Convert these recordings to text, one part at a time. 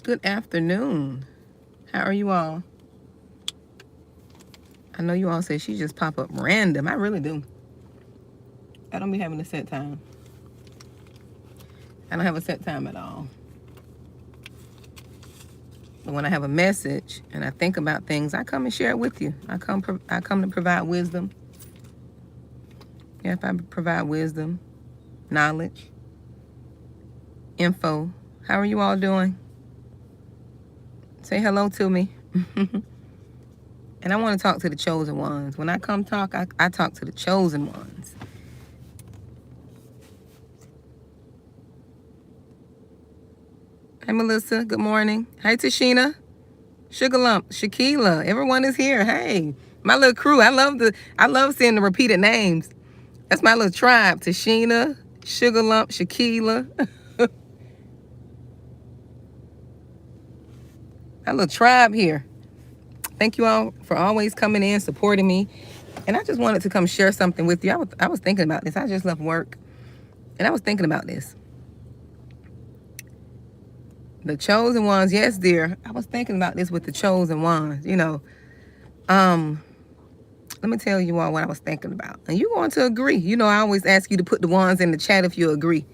Good afternoon. How are you all? I know you all say she just pop up random. I really do. I don't be having a set time. I don't have a set time at all. But when I have a message and I think about things, I come and share it with you. I come to provide wisdom. Yeah, if I provide wisdom, knowledge, info. How are you all doing? Say hello to me. And I want to talk to the chosen ones. When I come talk, I talk to the chosen ones. Hey, Melissa. Good morning. Hey, Tashina. Sugar Lump, Shaquila. Everyone is here. Hey, my little crew. I love seeing the repeated names. That's my little tribe. Tashina, Sugar Lump, Shaquila. My little tribe here. Thank you all for always coming in, supporting me. And I just wanted to come share something with you. I was thinking about this. I just left work, and I was thinking about this. The chosen ones, yes, dear. I was thinking about this with the chosen ones. Let me tell you all what I was thinking about. And you're going to agree. I always ask you to put the ones in the chat if you agree.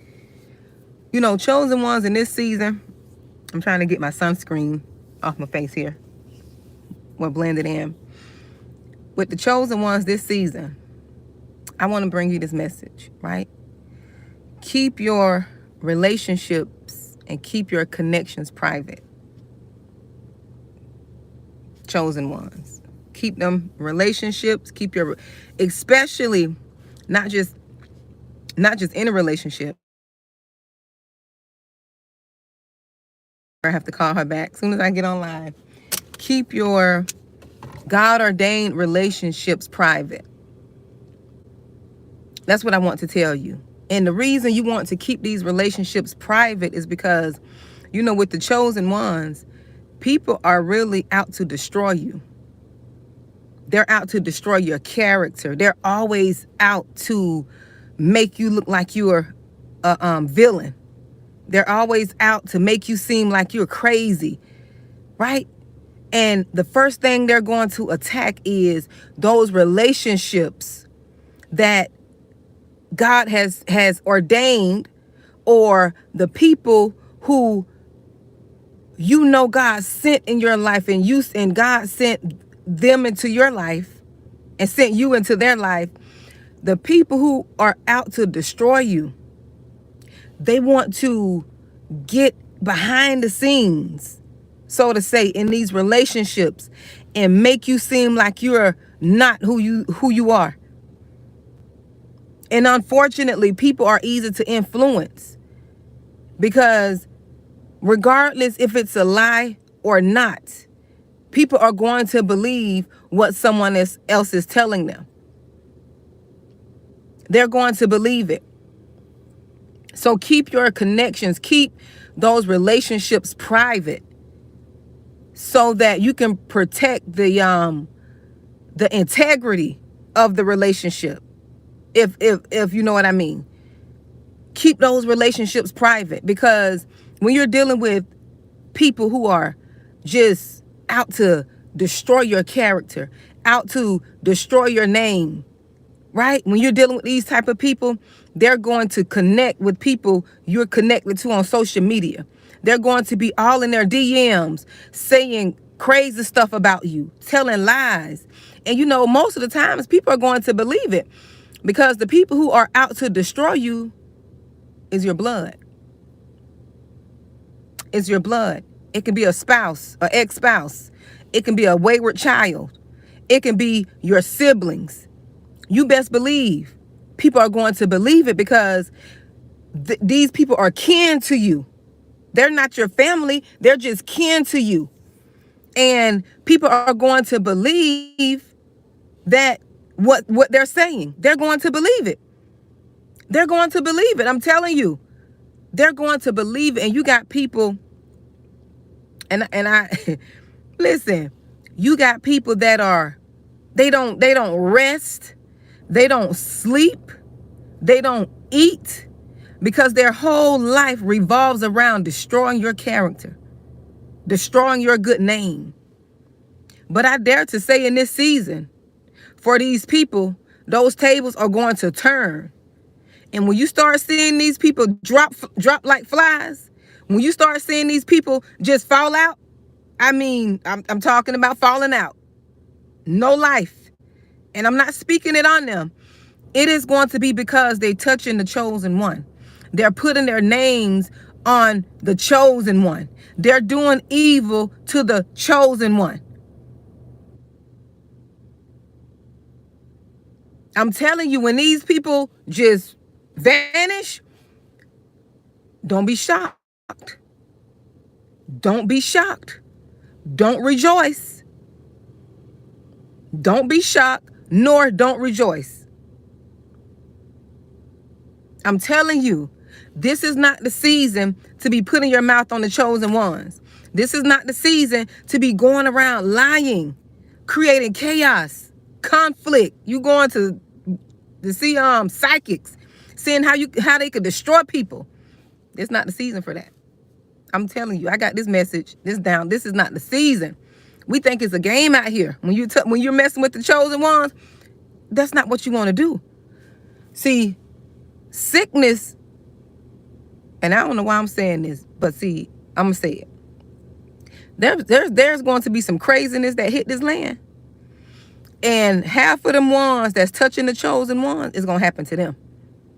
Chosen ones in this season. I'm trying to get my sunscreen off my face here. We're blended in. With the chosen ones this season, I want to bring you this message, right? Keep your relationships and keep your connections private. Chosen ones. Keep them relationships, especially not just in a relationship. I have to call her back as soon as I get online. Keep your God-ordained relationships private. That's what I want to tell you. And the reason you want to keep these relationships private is because, with the chosen ones, people are really out to destroy you. They're out to destroy your character. They're always out to make you look like you're a villain. They're always out to make you seem like you're crazy, right? And the first thing they're going to attack is those relationships that God has ordained, or the people who God sent in your life, and God sent them into your life and sent you into their life. The people who are out to destroy you, they want to get behind the scenes, so to say, in these relationships and make you seem like you're not who you are. And unfortunately, people are easy to influence because regardless if it's a lie or not, people are going to believe what someone else is telling them. They're going to believe it. So keep your connections, keep those relationships private so that you can protect the integrity of the relationship. If you know what I mean. Keep those relationships private, because when you're dealing with people who are just out to destroy your character, out to destroy your name, right? When you're dealing with these type of people, they're going to connect with people you're connected to on social media. They're going to be all in their DMs saying crazy stuff about you, telling lies. And most of the times people are going to believe it because the people who are out to destroy you is your blood. It's your blood. It can be a spouse, an ex-spouse. It can be a wayward child. It can be your siblings. You best believe people are going to believe it because these people are kin to you. They're not your family. They're just kin to you. And people are going to believe that what they're saying. They're going to believe it. They're going to believe it. I'm telling you. They're going to believe it. And you got people, and I listen, you got people that they don't rest, they don't sleep, they don't eat, because their whole life revolves around destroying your character. destroying your good name. But I dare to say in this season, for these people, those tables are going to turn. And when you start seeing these people drop like flies, when you start seeing these people just fall out, I mean, I'm talking about falling out. No life. And I'm not speaking it on them. It is going to be because they're touching the chosen one. They're putting their names on the chosen one. They're doing evil to the chosen one. I'm telling you, when these people just vanish, don't be shocked. Don't be shocked. Don't rejoice. Don't be shocked, nor don't rejoice. I'm telling you, this is not the season to be putting your mouth on the chosen ones. This is not the season to be going around lying, creating chaos, conflict. You going to see psychics, seeing how they could destroy people. It's not the season for that. I'm telling you, I got this message, this down. This is not the season. We think it's a game out here. When you're messing with the chosen ones, that's not what you want to do. See, sickness, and I don't know why I'm saying this, but see, I'm gonna say it. There's going to be some craziness that hit this land, and half of them ones that's touching the chosen ones is gonna happen to them.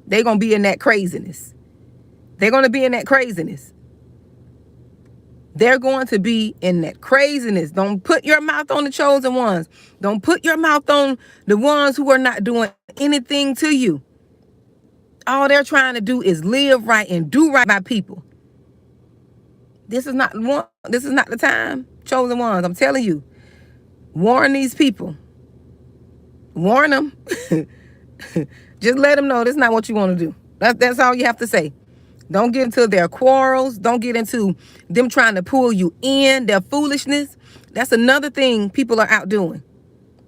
They're gonna be in that craziness. They're gonna be in that craziness. They're going to be in that craziness. Don't put your mouth on the chosen ones. Don't put your mouth on the ones who are not doing anything to you. All they're trying to do is live right and do right by people. This is not the time, chosen ones. I'm telling you. Warn these people. Warn them. Just let them know this is not what you want to do. That's all you have to say. Don't get into their quarrels. Don't get into them trying to pull you in, their foolishness. That's another thing people are out doing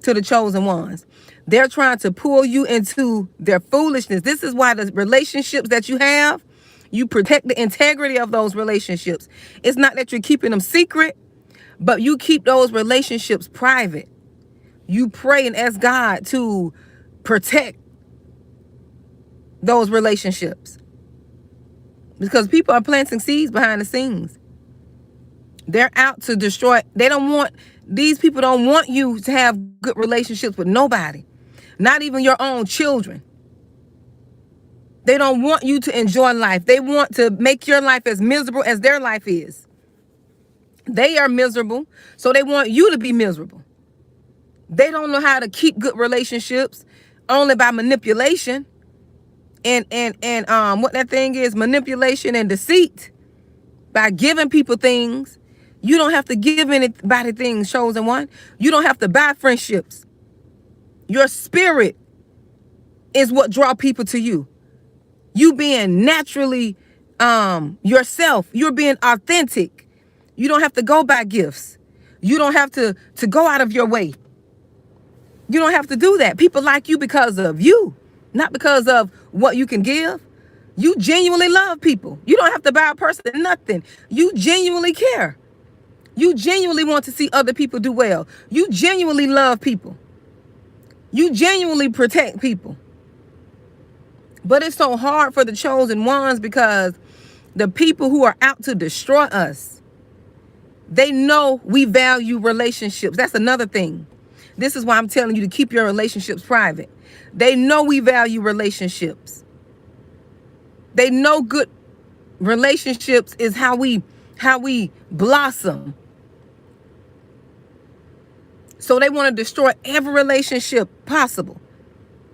to the chosen ones. They're trying to pull you into their foolishness. This is why the relationships that you have, you protect the integrity of those relationships. It's not that you're keeping them secret, but you keep those relationships private. You pray and ask God to protect those relationships. Because people are planting seeds behind the scenes. They're out to destroy. These people don't want you to have good relationships with nobody. Not even your own children. They don't want you to enjoy life. They want to make your life as miserable as their life is. They are miserable, so they want you to be miserable. They don't know how to keep good relationships, only by manipulation. And what that thing is, manipulation and deceit. By giving people things. You don't have to give anybody things, chosen one. You don't have to buy friendships. Your spirit is what draw people to you. You being naturally yourself. You're being authentic. You don't have to go buy gifts. You don't have to go out of your way. You don't have to do that. People like you because of you. Not because of what you can give. You genuinely love people. You don't have to buy a person nothing. You genuinely care. You genuinely want to see other people do well. You genuinely love people. You genuinely protect people. But it's so hard for the chosen ones because the people who are out to destroy us, they know we value relationships. That's another thing. This is why I'm telling you to keep your relationships private. They know we value relationships. They know good relationships is how we blossom. So they want to destroy every relationship possible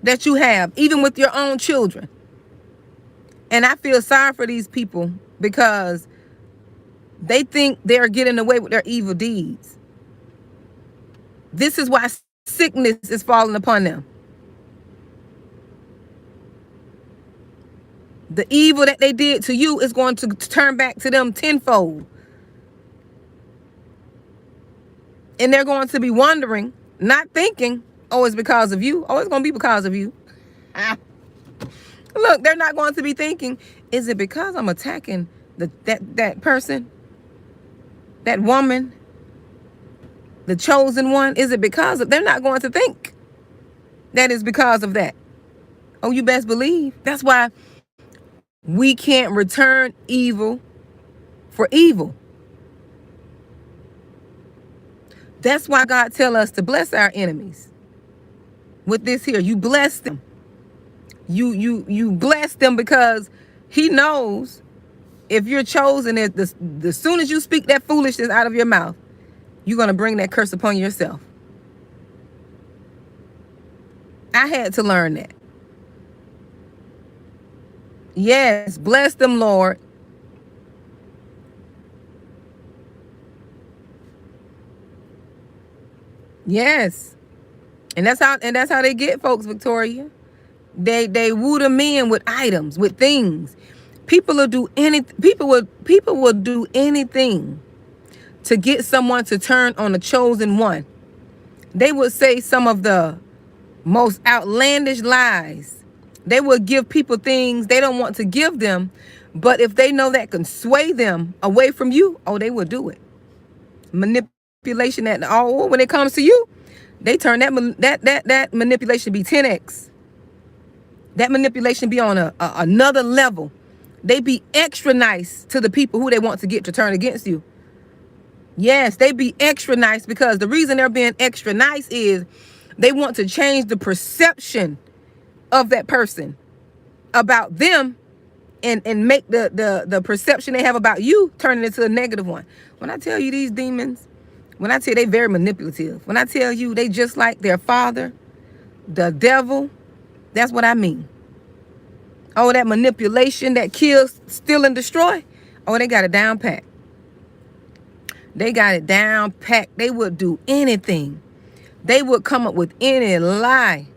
that you have, even with your own children. And I feel sorry for these people because they think they're getting away with their evil deeds. This is why sickness is falling upon them. The evil that they did to you is going to turn back to them tenfold. And they're going to be wondering, not thinking, oh, it's because of you. Oh, it's going to be because of you. Look, they're not going to be thinking, is it because I'm attacking that person? that woman, the chosen one? Is it because of, they're not going to think that is because of that. Oh, you best believe. That's why we can't return evil for evil. That's why God tell us to bless our enemies. With this here, you bless them. You bless them because he knows if you're chosen, the soon as you speak that foolishness out of your mouth, you're going to bring that curse upon yourself. I had to learn that. Yes, bless them, Lord. Yes. And that's how they get folks, Victoria. They woo them in with items, with things. People will do anything. People will do anything to get someone to turn on the chosen one. They would say some of the most outlandish lies. They will give people things they don't want to give them, but if they know that can sway them away from you, oh, they will do it. Manipulation at all. When it comes to you, they turn that manipulation be 10x. That manipulation be on another level. They be extra nice to the people who they want to get to turn against you. Yes, they be extra nice because the reason they're being extra nice is they want to change the perception of that person about them and make the perception they have about you turn it into a negative one. When I tell you these demons, when I tell you they very manipulative, when I tell you they just like their father, the devil, that's what I mean. Oh, that manipulation that kills, steal, and destroy. Oh, they got it down pat. They got it down pat. They would do anything. They would come up with any lie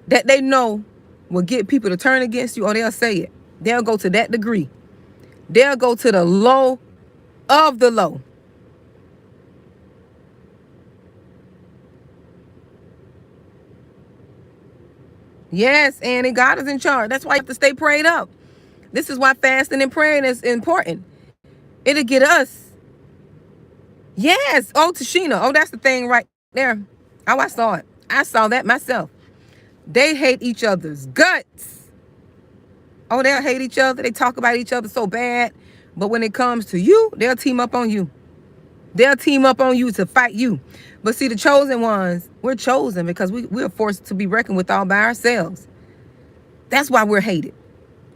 that they know will get people to turn against you, or they'll say it. They'll go to that degree. They'll go to the low of the low. Yes, Annie, God is in charge. That's why you have to stay prayed up. This is why fasting and praying is important. It'll get us. Yes. Oh, Tashina. Oh, that's the thing right there. Oh, I saw it. I saw that myself. They hate each other's guts. Oh, they'll hate each other. They talk about each other so bad. But when it comes to you, they'll team up on you. They'll team up on you to fight you. But see, the chosen ones, we're chosen because we're forced to be reckoned with all by ourselves. That's why we're hated.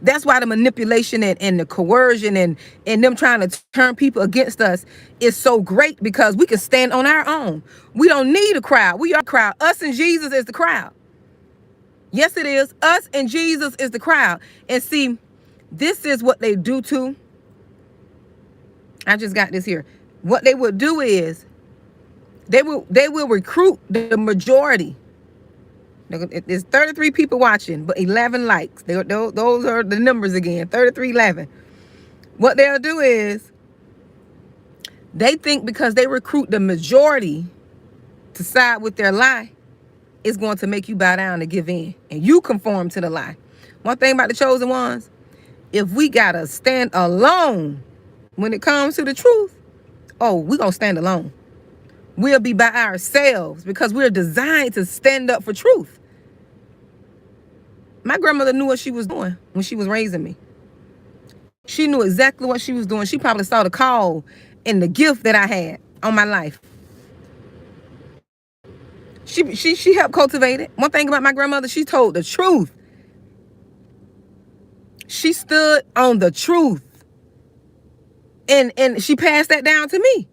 That's why the manipulation and the coercion and them trying to turn people against us is so great, because we can stand on our own. We don't need a crowd. We are a crowd. Us and Jesus is the crowd. Yes, it is. Us and Jesus is the crowd. And see, this is what they do too. I just got this here. What they would do is they will recruit the majority. There's 33 people watching, but 11 likes. Those are the numbers again. 33, 11. What they'll do is they think because they recruit the majority to side with their lie, it's going to make you bow down and give in, and you conform to the lie. One thing about the chosen ones, if we gotta stand alone when it comes to the truth, oh, we're gonna stand alone. We'll be by ourselves because we're designed to stand up for truth. My grandmother knew what she was doing when she was raising me. She knew exactly what she was doing. She probably saw the call and the gift that I had on my life. She helped cultivate it. One thing about my grandmother, she told the truth. She stood on the truth. And she passed that down to me.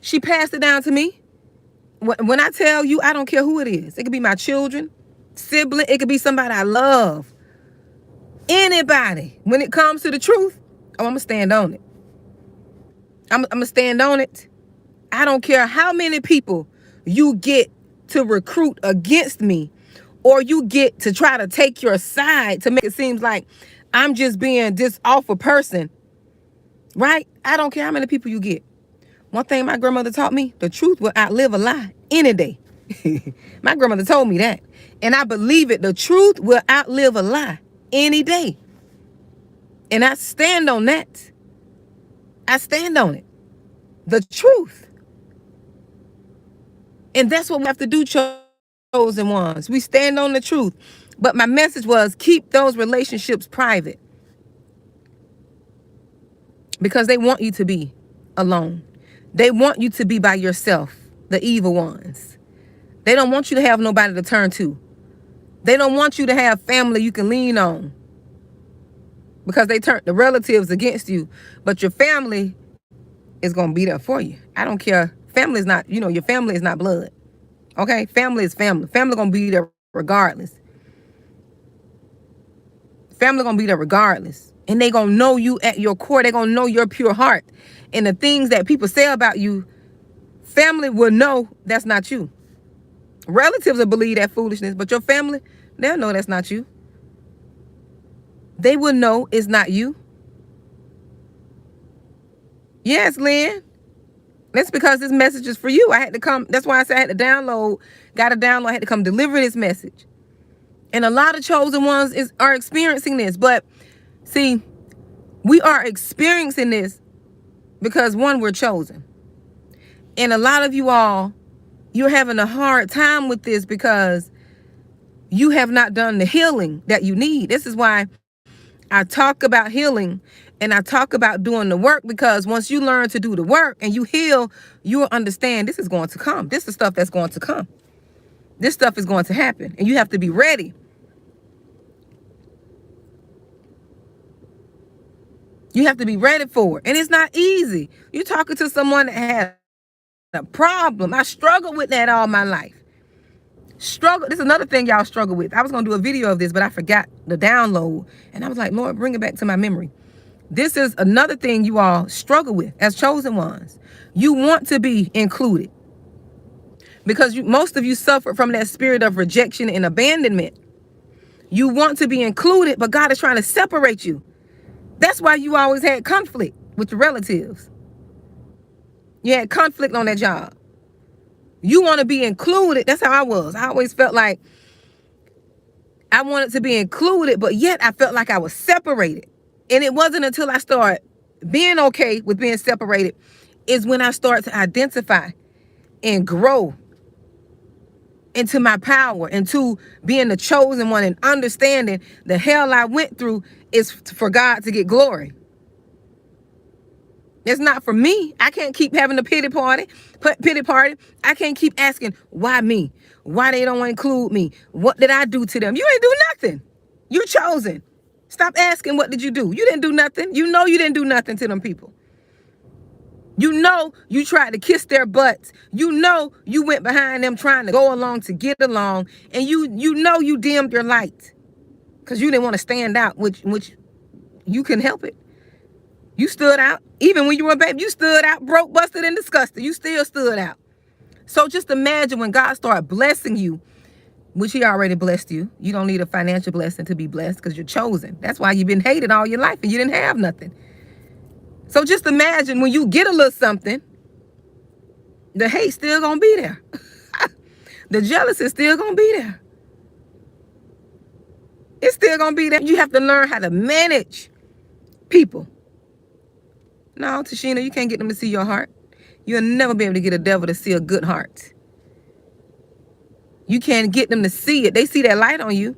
She passed it down to me. When I tell you, I don't care who it is. It could be my children, sibling. It could be somebody I love. Anybody. When it comes to the truth, oh, I'm going to stand on it. I'm going to stand on it. I don't care how many people you get to recruit against me, or you get to try to take your side to make it seem like I'm just being this awful person. Right? I don't care how many people you get. One thing my grandmother taught me, the truth will outlive a lie any day. My grandmother told me that. And I believe it. The truth will outlive a lie any day. And I stand on that. I stand on it. The truth. And that's what we have to do, chosen ones. We stand on the truth. But my message was keep those relationships private. Because they want you to be alone. They want you to be by yourself, the evil ones. They don't want you to have nobody to turn to. They don't want you to have family you can lean on. Because they turn the relatives against you. But your family is going to be there for you. I don't care. Family is not, your family is not blood. Okay? Family is family. Family going to be there regardless. Family going to be there regardless. And they going to know you at your core. They going to know your pure heart. And the things that people say about you, family will know that's not you. Relatives will believe that foolishness, but your family, they'll know that's not you. They will know it's not you. Yes, Lynn. That's because this message is for you. I had to come. That's why I said I had to download. Got to download. I had to come deliver this message. And a lot of chosen ones are experiencing this. But see, we are experiencing this because, one, we're chosen. And a lot of you all, you're having a hard time with this because you have not done the healing that you need. This is why I talk about healing and I talk about doing the work, because once you learn to do the work and you heal, you'll understand this is going to come. This is stuff that's going to come. This stuff is going to happen and you have to be ready. You have to be ready for it. And it's not easy. You're talking to someone that has a problem. I struggled with that all my life. Struggle. This is another thing y'all struggle with. I was going to do a video of this, but I forgot the download. And I was like, Lord, bring it back to my memory. This is another thing you all struggle with as chosen ones. You want to be included because most of you suffer from that spirit of rejection and abandonment. You want to be included, but God is trying to separate you. That's why you always had conflict with your relatives. You had conflict on that job. You want to be included. That's how I was. I always felt like I wanted to be included, but yet I felt like I was separated. And it wasn't until I started being okay with being separated is when I started to identify and grow into my power, into being the chosen one and understanding the hell I went through is for God to get glory. It's not for me. I can't keep having a pity party. I can't keep asking, why me? Why they don't include me? What did I do to them? You ain't do nothing. You're chosen. Stop asking, what did you do? You didn't do nothing. You know you didn't do nothing to them people. You know you tried to kiss their butts. You know you went behind them trying to go along to get along. And you know you dimmed your light because you didn't want to stand out, which you couldn't help it. You stood out. Even when you were a baby, you stood out, broke, busted, and disgusted. You still stood out. So just imagine when God started blessing you, which he already blessed you. You don't need a financial blessing to be blessed because you're chosen. That's why you've been hated all your life and you didn't have nothing. So just imagine when you get a little something, the hate still gonna be there. The jealousy is still gonna be there. It's still gonna be there. You have to learn how to manage people. No, Tashina, you can't get them to see your heart. You'll never be able to get a devil to see a good heart. You can't get them to see it. They see that light on you.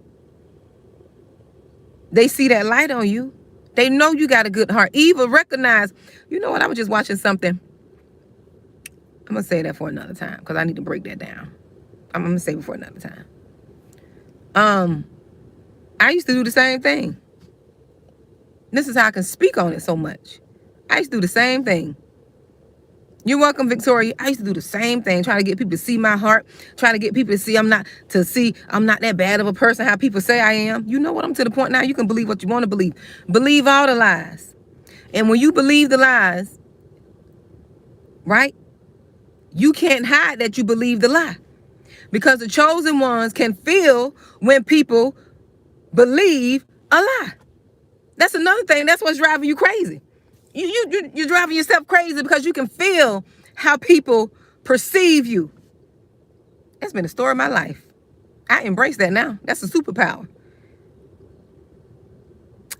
They see that light on you. They know you got a good heart. Evil recognize. You know what? I was just watching something. I'm going to say that for another time because I need to break that down. I'm going to save it for another time. I used to do the same thing. This is how I can speak on it so much. I used to do the same thing. You're welcome, Victoria. I used to do the same thing, trying to get people to see my heart, trying to get people to see I'm not that bad of a person, how people say I am. You know what? I'm to the point now you can believe what you want to believe. Believe all the lies. And when you believe the lies, right, you can't hide that you believe the lie. Because the chosen ones can feel when people believe a lie. That's another thing. That's what's driving you crazy. You're driving yourself crazy because you can feel how people perceive you. That's been the story of my life. I embrace that now. That's a superpower.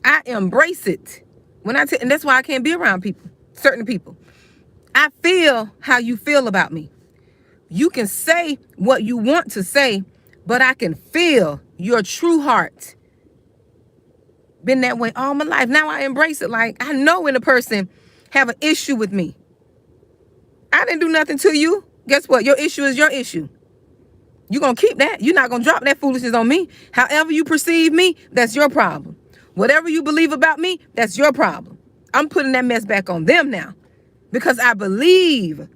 I embrace it. And that's why I can't be around people, certain people. I feel how you feel about me. You can say what you want to say, but I can feel your true heart. Been that way all my life. Now I embrace it. Like, I know when a person have an issue with me. I didn't do nothing to you. Guess what? Your issue is your issue. You're going to keep that. You're not going to drop that foolishness on me. However you perceive me, that's your problem. Whatever you believe about me, that's your problem. I'm putting that mess back on them now because I believe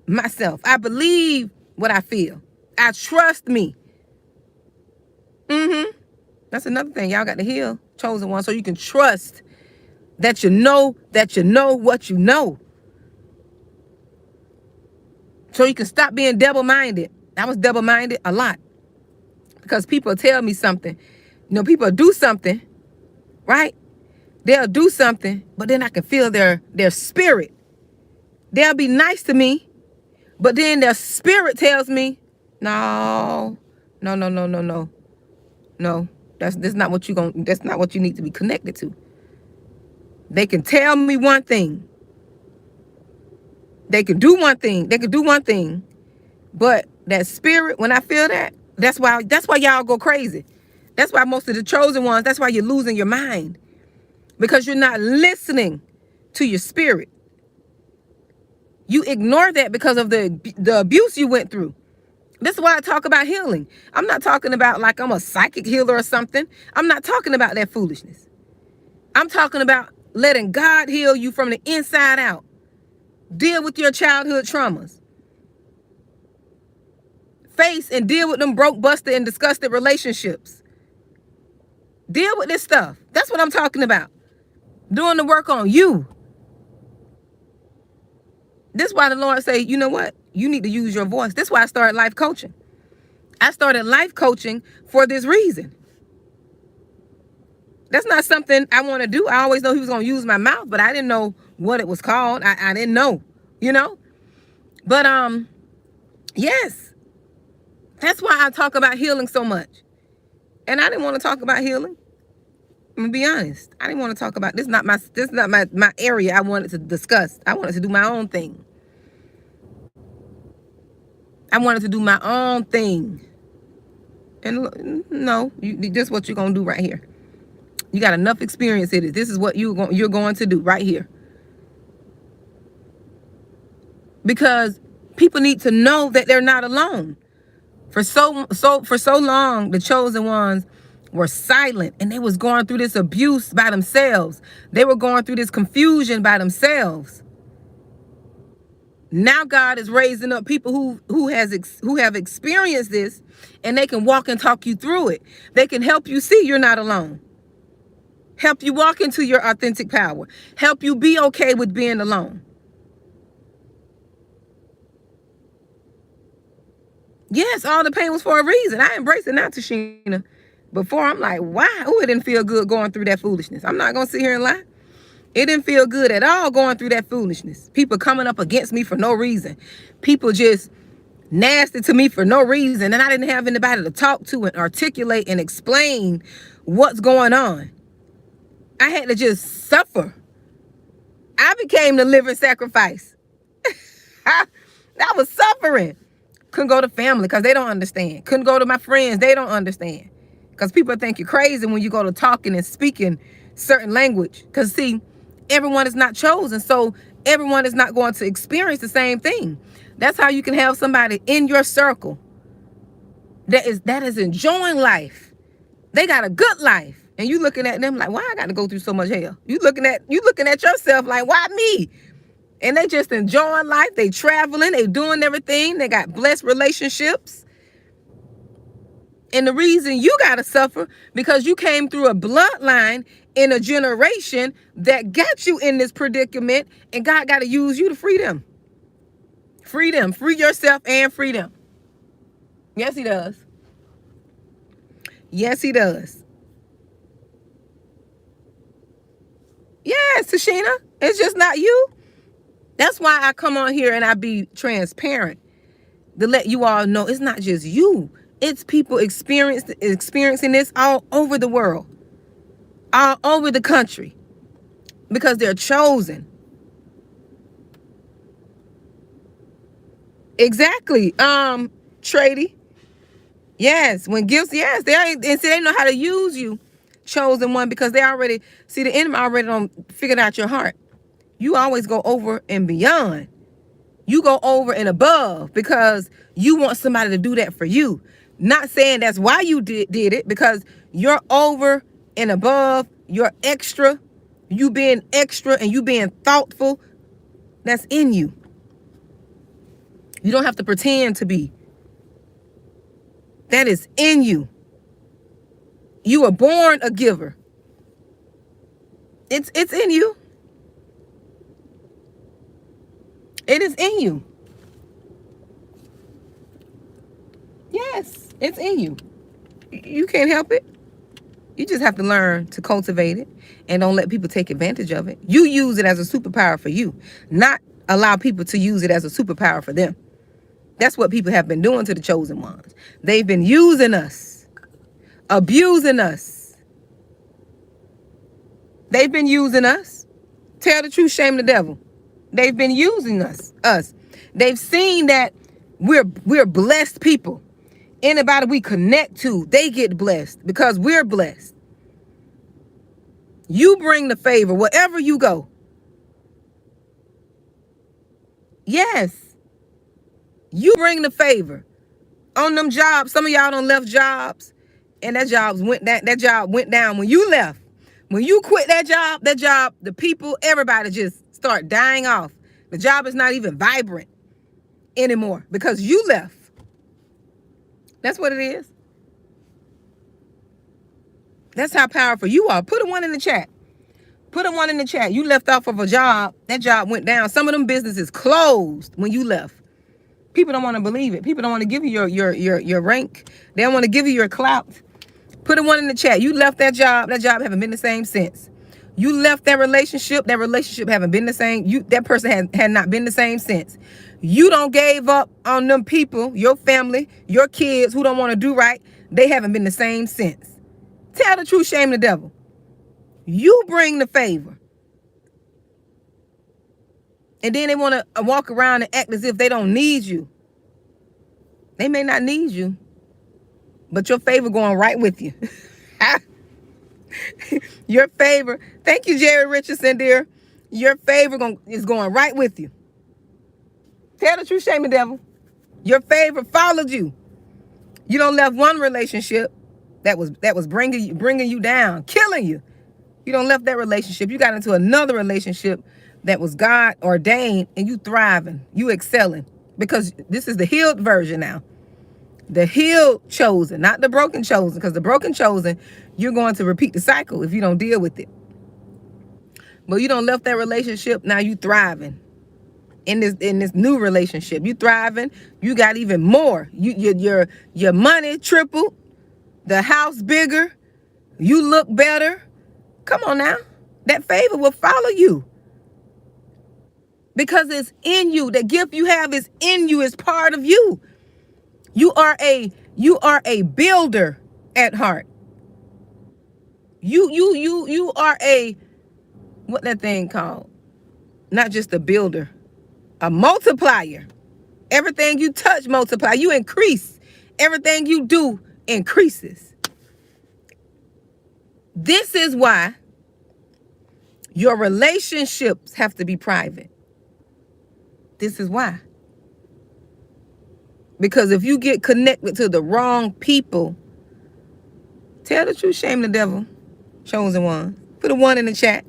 myself. I believe what I feel. I trust me. That's another thing. Y'all got to heal, chosen one, so you can trust that you know what you know. So you can stop being double-minded. I was double-minded a lot because people tell me something. You know, people do something, right? They'll do something, but then I can feel their spirit. They'll be nice to me, but then their spirit tells me, no. That's not what that's not what you need to be connected to. They can tell me one thing. They can do one thing. But that spirit, when I feel that, that's why y'all go crazy. That's why most of the chosen ones, that's why you're losing your mind. Because you're not listening to your spirit. You ignore that because of the abuse you went through. This is why I talk about healing. I'm not talking about like I'm a psychic healer or something. I'm not talking about that foolishness. I'm talking about letting God heal you from the inside out. Deal with your childhood traumas. Face and deal with them broke, busted, and disgusted relationships. Deal with this stuff. That's what I'm talking about. Doing the work on you. This is why the Lord say, you know what? You need to use your voice. This is why I started life coaching. I started life coaching for this reason. That's not something I want to do. I always know he was going to use my mouth, but I didn't know what it was called. I didn't know, you know. But yes, that's why I talk about healing so much. And I didn't want to talk about healing. I'm gonna be honest. I didn't want to talk about this. This is not my area. I wanted to discuss. I wanted to do my own thing. And no, this is what you're gonna do right here. You got enough experience in it. This is what you're going to do right here. Because people need to know that they're not alone. For so long, the chosen ones were silent and they was going through this abuse by themselves. They were going through this confusion by themselves. Now God is raising up people who have experienced this, and they can walk and talk you through it. They can help you see you're not alone. Help you walk into your authentic power. Help you be okay with being alone. Yes, all the pain was for a reason. I embrace it now, Tashina. Before, I'm like, why? Oh, it didn't feel good going through that foolishness. I'm not going to sit here and lie. It didn't feel good at all going through that foolishness. People coming up against me for no reason. People just nasty to me for no reason. And I didn't have anybody to talk to and articulate and explain what's going on. I had to just suffer. I became the living sacrifice. I was suffering. Couldn't go to family because they don't understand. Couldn't go to my friends. They don't understand. Because people think you're crazy when you go to talking and speaking certain language. Because, see, everyone is not chosen. So everyone is not going to experience the same thing. That's how you can have somebody in your circle that is enjoying life. They got a good life. And you looking at them like, why I got to go through so much hell? You looking at yourself like, why me? And they just enjoying life. They traveling. They doing everything. They got blessed relationships. And the reason you got to suffer because you came through a bloodline in a generation that got you in this predicament, and God got to use you to free them. Free them. Free yourself and free them. Yes, he does. Yes, he does. Yes, Tashina. It's just not you. That's why I come on here and I be transparent to let you all know it's not just you. It's people experiencing this all over the world, all over the country, because they're chosen. Exactly. Trady. Yes, when gifts, yes, they know how to use you, chosen one, because they already see the enemy already figured out your heart. You always go over and beyond. You go over and above because you want somebody to do that for you. Not saying that's why you did it, because you're over and above, you're extra, you being extra and you being thoughtful, that's in you. You don't have to pretend to be. That is in you. You were born a giver. It's in you. It is in you. Yes, it's in you. You can't help it. You just have to learn to cultivate it and don't let people take advantage of it. You use it as a superpower for you, not allow people to use it as a superpower for them. That's what people have been doing to the chosen ones. They've been using us, abusing us. They've been using us. Tell the truth, shame the devil. They've been using us. They've seen that we're blessed people. Anybody we connect to, they get blessed because we're blessed. You bring the favor wherever you go. Yes. You bring the favor. On them jobs, some of y'all done left jobs and that job went down when you left. When you quit that job, the people, everybody just start dying off. The job is not even vibrant anymore because you left. That's what it is. That's how powerful you are. Put a 1 in the chat. Put a 1 in the chat. You left off of a job. That job went down. Some of them businesses closed when you left. People don't want to believe it. People don't want to give you your rank. They don't want to give you your clout. Put a 1 in the chat. You left that job. That job haven't been the same since. You left that relationship. That relationship haven't been the same. That person had not been the same since. You don't gave up on them people, your family, your kids who don't want to do right. They haven't been the same since. Tell the truth, shame the devil. You bring the favor. And then they want to walk around and act as if they don't need you. They may not need you, but your favor going right with you. Your favor. Thank you, Jerry Richardson, dear. Your favor is going right with you. Tell the truth, shame the devil. Your favor followed you. You don't left one relationship that was bringing you down, killing you. You don't left that relationship. You got into another relationship that was God ordained, and you thriving, you excelling, because this is the healed version now. The healed chosen, not the broken chosen, because the broken chosen, you're going to repeat the cycle if you don't deal with it. But you don't left that relationship, now you thriving. In this new relationship, you thriving. You got even more. Your money tripled, the house bigger, you look better. Come on now, that favor will follow you because it's in you. The gift you have is in you. It's part of you. You are a builder at heart. You are a, what that thing called? Not just a builder. A multiplier. Everything you touch multiply. You increase. Everything you do increases. This is why your relationships have to be private. This is why. Because if you get connected to the wrong people, tell the truth, shame the devil, chosen one. Put a 1 in the chat.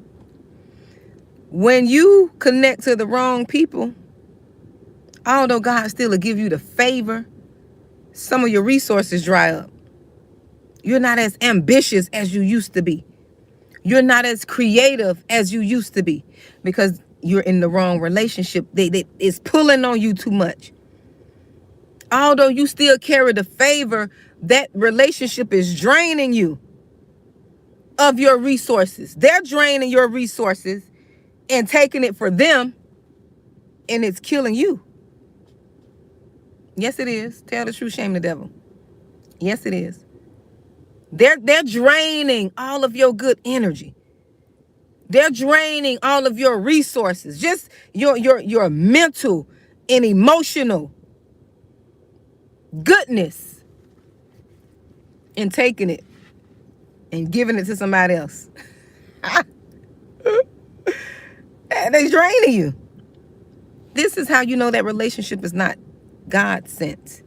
When you connect to the wrong people, although God still will give you the favor, some of your resources dry up. You're not as ambitious as you used to be. You're not as creative as you used to be because you're in the wrong relationship. It's pulling on you too much. Although you still carry the favor, that relationship is draining you of your resources. They're draining your resources and taking it for them, and it's killing you. Yes, it is. Tell the truth, shame the devil. Yes, it is. They're draining all of your good energy. They're draining all of your resources, just your mental and emotional goodness, and taking it and giving it to somebody else. They're draining you. This is how you know that relationship is not God sent.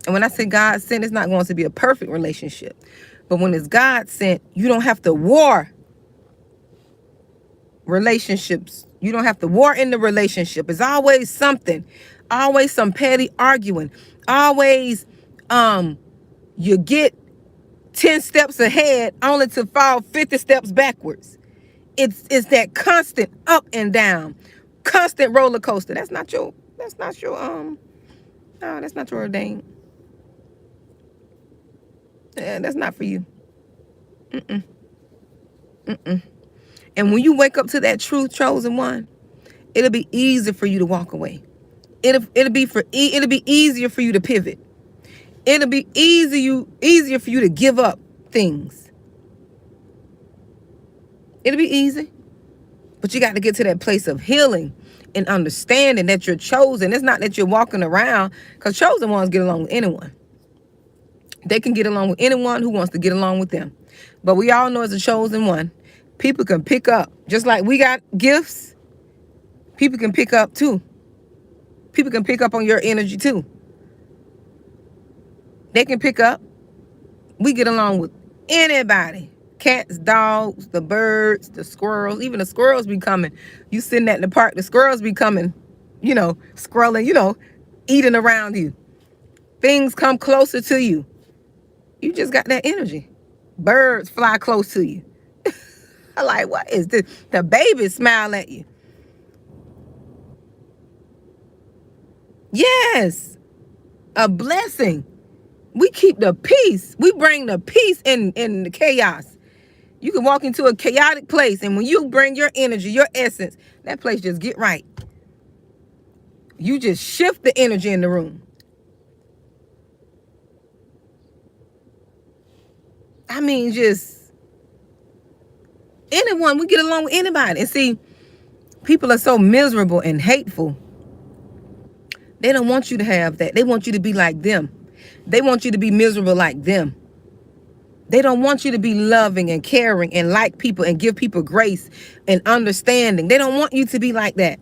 And when I say God sent, it's not going to be a perfect relationship. But when it's God sent, you don't have to war relationships. You don't have to war in the relationship. It's always something. Always some petty arguing. Always you get 10 steps ahead only to fall 50 steps backwards. It's that constant up and down, constant roller coaster. That's not your ordained. Yeah, that's not for you. And when you wake up to that truth, chosen one, it'll be easier for you to walk away. It'll be easier for you to pivot. It'll be easier for you to give up things. It'll be easy. But you got to get to that place of healing and understanding that you're chosen. It's not that you're walking around, because chosen ones get along with anyone. They can get along with anyone who wants to get along with them. But we all know as a chosen one, people can pick up. Just like we got gifts, people can pick up too. People can pick up on your energy too. They can pick up. We get along with anybody. Cats, dogs, the birds, the squirrels. Even the squirrels be coming. You sitting at the park, the squirrels be coming, scrolling, eating around you. Things come closer to you. You just got that energy. Birds fly close to you. I'm like, what is this? The babies smile at you. Yes. A blessing. We keep the peace. We bring the peace in the chaos. You can walk into a chaotic place, and when you bring your energy, your essence, that place just get right. You just shift the energy in the room. I mean, just anyone, we get along with anybody. And see, people are so miserable and hateful. They don't want you to have that. They want you to be like them. They want you to be miserable like them. They don't want you to be loving and caring and like people and give people grace and understanding. They don't want you to be like that.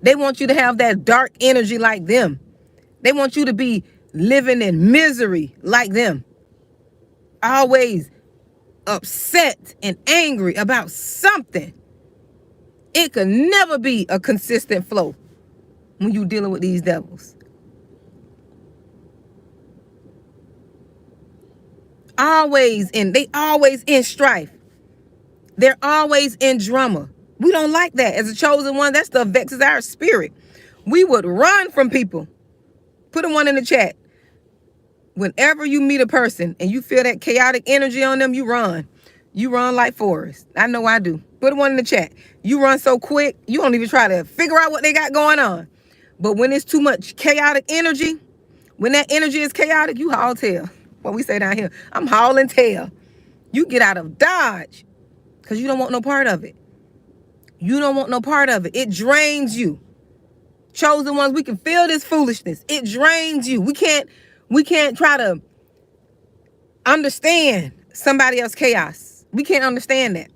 They want you to have that dark energy like them. They want you to be living in misery like them. Always upset and angry about something. It could never be a consistent flow when you're dealing with these devils. They always in strife. They're always in drama. We don't like that. As a chosen one, that stuff vexes our spirit. We would run from people. Put a one in the chat. Whenever you meet a person and you feel that chaotic energy on them, you run. You run like Forrest. I know I do. Put a one in the chat. You run so quick, you don't even try to figure out what they got going on. But when it's too much chaotic energy, when that energy is chaotic, you haul tail. What we say down here, I'm hauling tail. You get out of Dodge because you don't want no part of it. You don't want no part of it. It drains you. Chosen ones, we can feel this foolishness. It drains you. We can't try to understand somebody else's chaos. We can't understand that.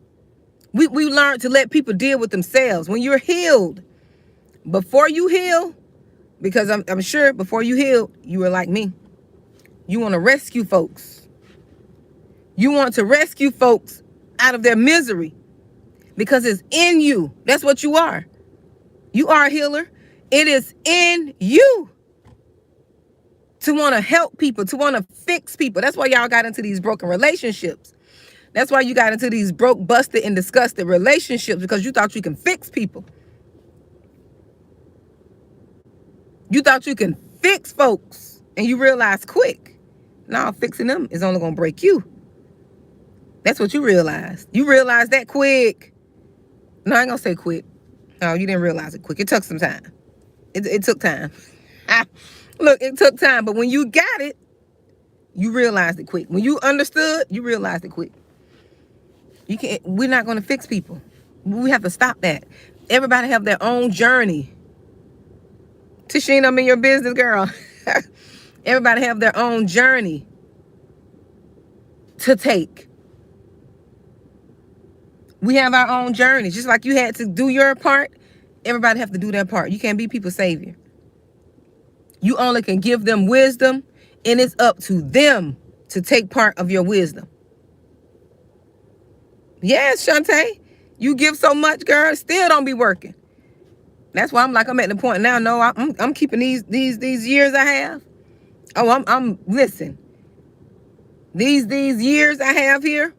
We learn to let people deal with themselves. When you're healed, before you heal, because I'm sure before you heal, you were like me. You want to rescue folks. You want to rescue folks out of their misery because it's in you. That's what you are. You are a healer. It is in you to want to help people, to want to fix people. That's why y'all got into these broken relationships. That's why you got into these broke, busted, and disgusted relationships, because you thought you can fix people. You thought you can fix folks, and you realized quick. No, fixing them is only going to break you. That's what you realized. You realized that quick. No, I ain't going to say quick. No, you didn't realize it quick. It took some time. It took time. Look, it took time. But when you got it, You realized it quick. When you understood, you realized it quick. You can't. We're not going to fix people. We have to stop that. Everybody have their own journey. Tashina, I'm in your business, girl. Everybody have their own journey to take. We have our own journey. Just like you had to do your part, everybody have to do their part. You can't be people's savior. You only can give them wisdom, and it's up to them to take part of your wisdom. Yes, Shantae, you give so much, girl, still don't be working. That's why I'm at the point now. No, I'm keeping these years I have. Oh, I'm listen. These years I have here,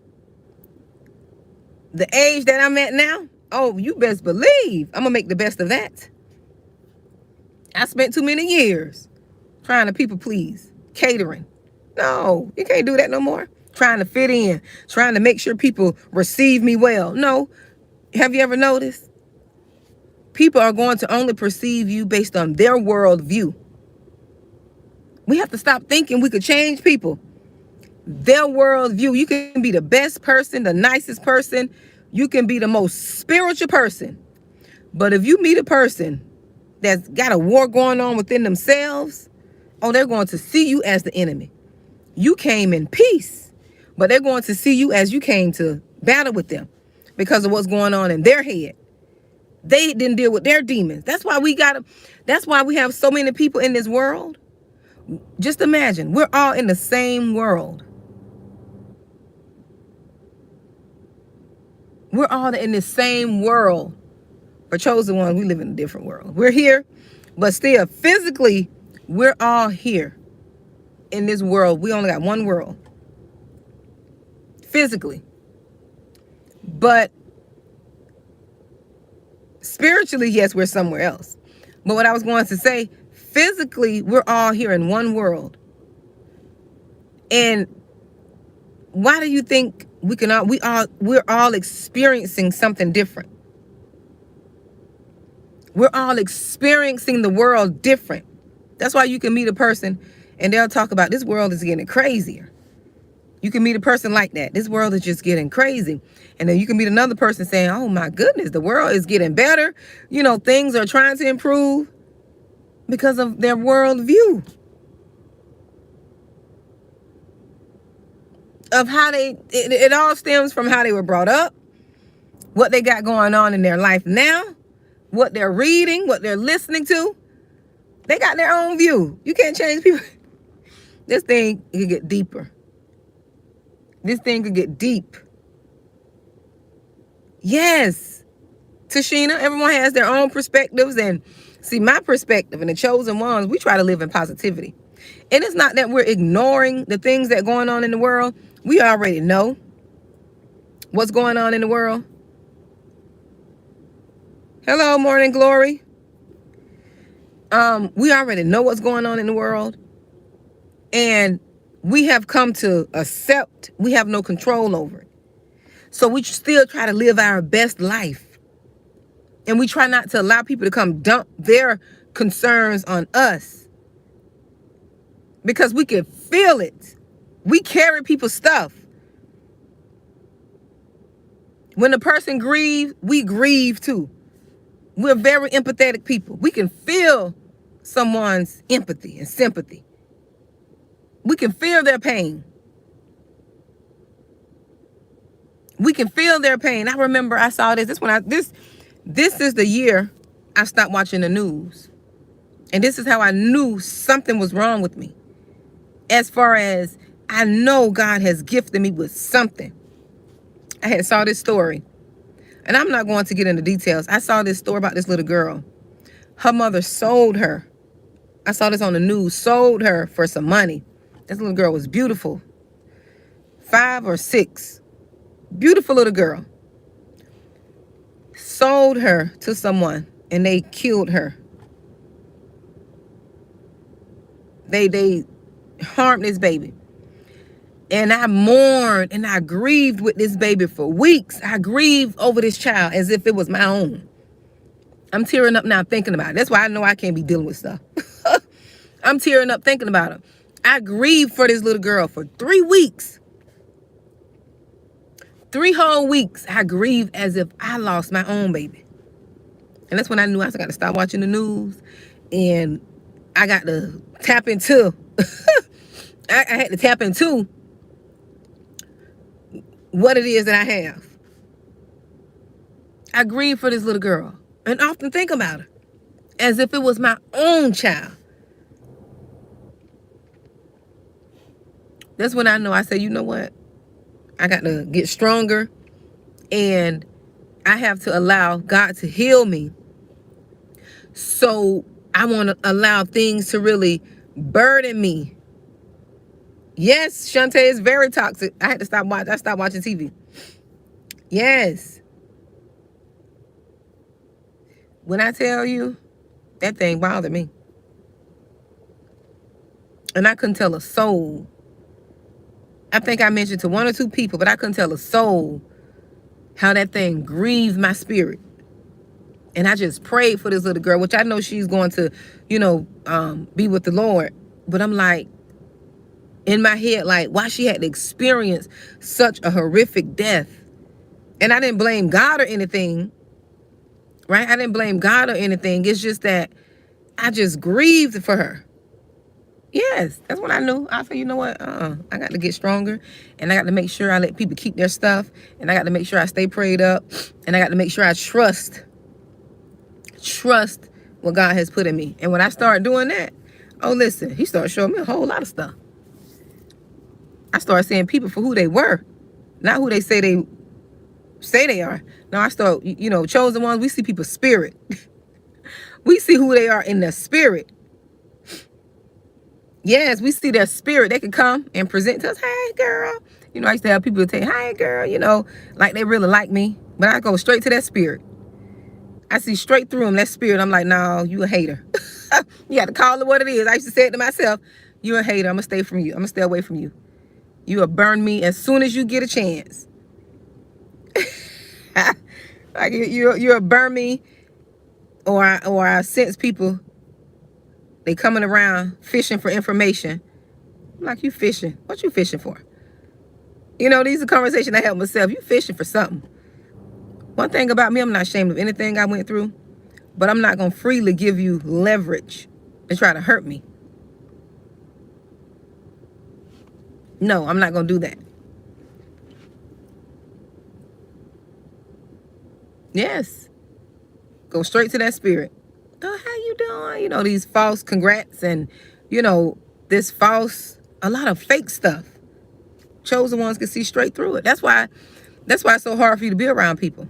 the age that I'm at now, oh, you best believe I'm gonna make the best of that. I spent too many years trying to people please, catering. No, you can't do that no more. Trying to fit in, trying to make sure people receive me well. No, have you ever noticed? People are going to only perceive you based on their worldview. We have to stop thinking we could change people. Their worldview. You can be the best person, the nicest person. You can be the most spiritual person. But if you meet a person that's got a war going on within themselves, oh, they're going to see you as the enemy. You came in peace, but they're going to see you as you came to battle with them because of what's going on in their head. They didn't deal with their demons. That's why we have so many people in this world. Just imagine, we're all in the same world. We're all in the same world. For chosen ones, we live in a different world. We're here, but still, physically, we're all here in this world. We only got one world. Physically. But spiritually, yes, we're somewhere else. But what I was going to say, physically, we're all here in one world. And why do you think we're all experiencing something different? We're all experiencing the world different. That's why you can meet a person and they'll talk about this world is getting crazier. You can meet a person like that. This world is just getting crazy. And then you can meet another person saying, oh my goodness, the world is getting better. You know, things are trying to improve because of their worldview. Of how it all stems from how they were brought up, what they got going on in their life now, what they're reading, what they're listening to. They got their own view. You can't change people. This thing could get deeper. This thing could get deep. Yes. Tashina, everyone has their own perspectives. And see, my perspective and the chosen ones, we try to live in positivity. And it's not that we're ignoring the things that are going on in the world. We already know what's going on in the world. Hello, Morning Glory. We already know what's going on in the world. And we have come to accept we have no control over it. So we still try to live our best life. And we try not to allow people to come dump their concerns on us. Because we can feel it. We carry people's stuff. When a person grieves, we grieve too. We're very empathetic people. We can feel someone's empathy and sympathy. We can feel their pain. We can feel their pain. I remember I saw this. This is the year I stopped watching the news. And this is how I knew something was wrong with me. As far as I know God has gifted me with something. I had saw this story. And I'm not going to get into details. I saw this story about this little girl. Her mother sold her. I saw this on the news. Sold her for some money. This little girl was beautiful. 5 or 6. Beautiful little girl. Sold her to someone and they killed her. They harmed this baby. And I mourned and I grieved with this baby for weeks. I grieved over this child as if it was my own. I'm tearing up now thinking about it. That's why I know I can't be dealing with stuff. I'm tearing up thinking about it. I grieved for this little girl for 3 weeks. 3 whole weeks. I grieved as if I lost my own baby. And that's when I knew I got to stop watching the news. And I got to tap into, I had to tap into what it is that I have. I grieve for this little girl and often think about her as if it was my own child. That's when I know, I say, you know what? I got to get stronger, and I have to allow God to heal me. So I want to allow things to really burden me. Yes, Shantae is very toxic. I had to stop watching. I stopped watching TV. Yes. When I tell you, that thing bothered me. And I couldn't tell a soul. I think I mentioned to 1 or 2 people, but I couldn't tell a soul how that thing grieved my spirit. And I just prayed for this little girl, which I know she's going to, be with the Lord. But I'm like, in my head, like, why she had to experience such a horrific death. And I didn't blame God or anything, right? I didn't blame God or anything. It's just that I just grieved for her. Yes, that's when I knew. I said, you know what? I got to get stronger, and I got to make sure I let people keep their stuff, and I got to make sure I stay prayed up, and I got to make sure I trust what God has put in me. And when I started doing that, oh, listen, he started showing me a whole lot of stuff. I started seeing people for who they were, not who they say they are. No, I start, chosen ones, we see people's spirit. We see who they are in their spirit. Yes, we see their spirit. They can come and present to us, hey, girl. I used to have people say, hey, girl, like they really like me. But I go straight to that spirit. I see straight through them, that spirit. I'm like, no, you a hater. You got to call it what it is. I used to say it to myself. You a hater. I'm going to stay from you. I'm going to stay away from you. You will burn me as soon as you get a chance. Like you'll burn me, or I sense people, they coming around fishing for information. I'm like, you fishing? What you fishing for? These are conversations I have with myself. You fishing for something. One thing about me, I'm not ashamed of anything I went through, but I'm not going to freely give you leverage to try to hurt me. No, I'm not going to do that. Yes. Go straight to that spirit. Oh, how you doing? These false congrats and, this false, a lot of fake stuff. Chosen ones can see straight through it. That's why it's so hard for you to be around people.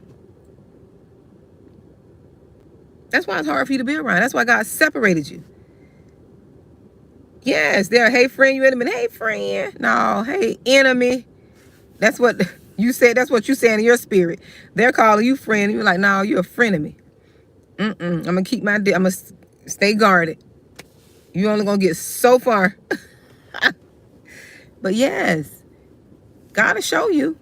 That's why it's hard for you to be around. That's why God separated you. Yes, they're, hey, friend, you enemy. Hey, friend. No, hey, enemy. That's what you said. That's what you saying in your spirit. They're calling you friend. You're like, no, you're a friend of me. I'm going to keep I'm going to stay guarded. You're only going to get so far. But yes, God will show you.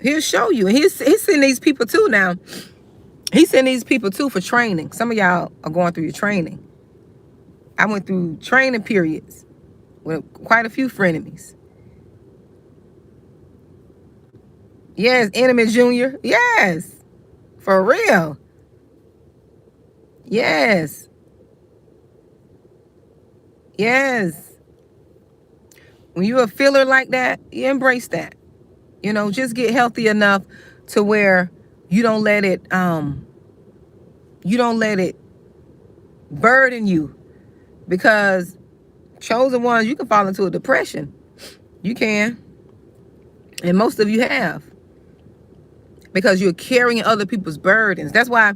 He'll show you. And he's sending these people too now. He's sending these people too for training. Some of y'all are going through your training. I went through training periods with quite a few frenemies. Yes, Enemy Junior. Yes. For real. Yes. Yes. When you're a feeler like that, you embrace that. Just get healthy enough to where you don't let it burden you. Because chosen ones, you can fall into a depression. You can. And most of you have. Because you're carrying other people's burdens. That's why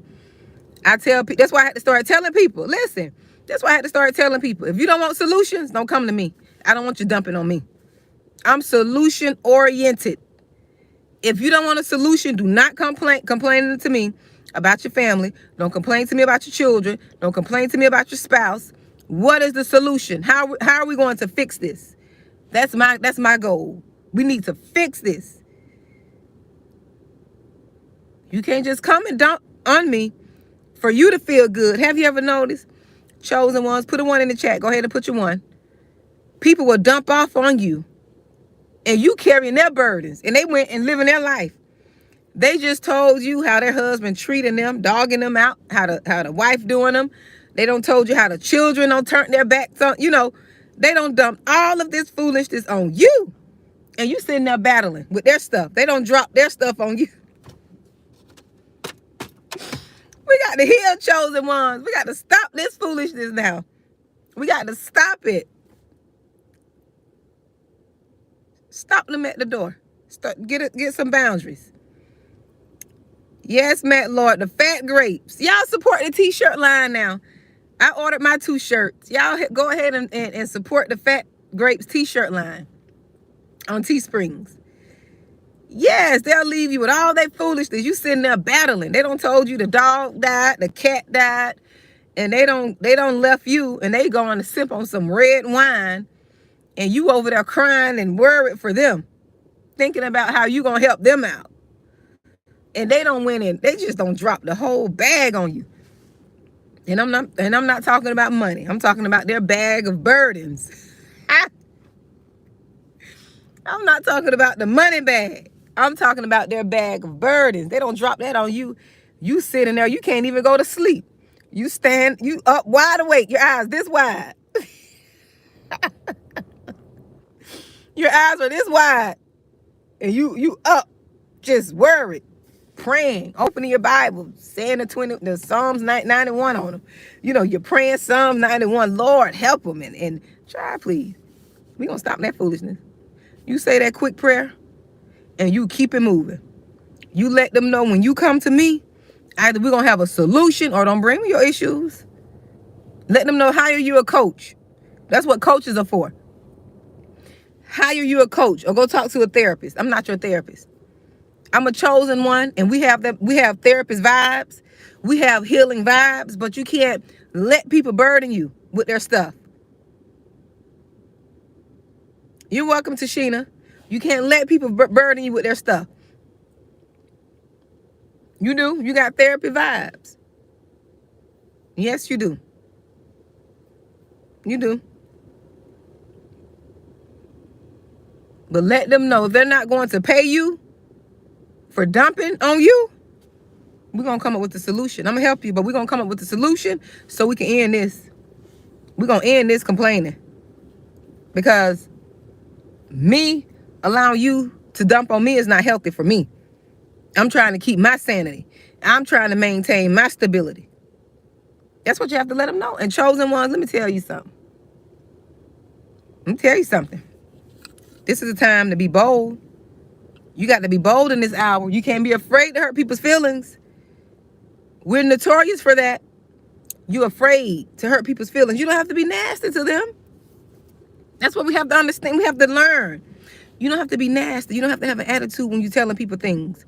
that's why I had to start telling people, listen, that's why I had to start telling people, if you don't want solutions, don't come to me. I don't want you dumping on me. I'm solution oriented. If you don't want a solution, do not complain to me about your family. Don't complain to me about your children. Don't complain to me about your spouse. What is the solution? How are we going to fix this? That's my goal. We need to fix this. You can't just come and dump on me for you to feel good. Have you ever noticed? Chosen ones, put a 1 in the chat. Go ahead and put your 1. People will dump off on you and you carrying their burdens, and they went and living their life. They just told you how their husband treating them, dogging them out, how the wife doing them. They don't told you how the children don't turn their backs on, they don't dump all of this foolishness on you. And you sitting there battling with their stuff. They don't drop their stuff on you. We got to heal, chosen ones. We got to stop this foolishness now. We got to stop it. Stop them at the door. Get some boundaries. Yes, Matt Lord, the fat grapes. Y'all support the t-shirt line now. I ordered my 2 shirts. Y'all go ahead and support the Fat Grapes t-shirt line on Teesprings. Yes, they'll leave you with all that foolishness. You sitting there battling. They don't told you the dog died, the cat died, and they don't left you, and they going to sip on some red wine, and you over there crying and worried for them, thinking about how you gonna help them out. And they don't win in. They just don't drop the whole bag on you. And I'm not talking about money. I'm talking about their bag of burdens. I'm not talking about the money bag. I'm talking about their bag of burdens. They don't drop that on you. You sitting there, you can't even go to sleep. You up wide awake, your eyes this wide. Your eyes are this wide. And you up, just worried, praying, opening your Bible, saying the Psalms 91 on them. You're praying Psalm 91, Lord, help them. And try, please. We're going to stop that foolishness. You say that quick prayer, and you keep it moving. You let them know when you come to me, either we're going to have a solution or don't bring me your issues. Let them know, hire you a coach. That's what coaches are for. Hire you a coach or go talk to a therapist. I'm not your therapist. I'm a chosen one, and we have therapist vibes. We have healing vibes, but you can't let people burden you with their stuff. You're welcome, Tashina. You can't let people burden you with their stuff. You do. You got therapy vibes. Yes, you do. You do. But let them know if they're not going to pay you for dumping on you, we're going to come up with the solution. I'm going to help you, but we're going to come up with the solution so we can end this. We're going to end this complaining. Because me allowing you to dump on me is not healthy for me. I'm trying to keep my sanity. I'm trying to maintain my stability. That's what you have to let them know. And chosen ones, let me tell you something. This is a time to be bold. You got to be bold in this hour. You can't be afraid to hurt people's feelings. We're notorious for that. You're afraid to hurt people's feelings. You don't have to be nasty to them. That's what we have to understand. We have to learn. You don't have to be nasty. You don't have to have an attitude when you're telling people things.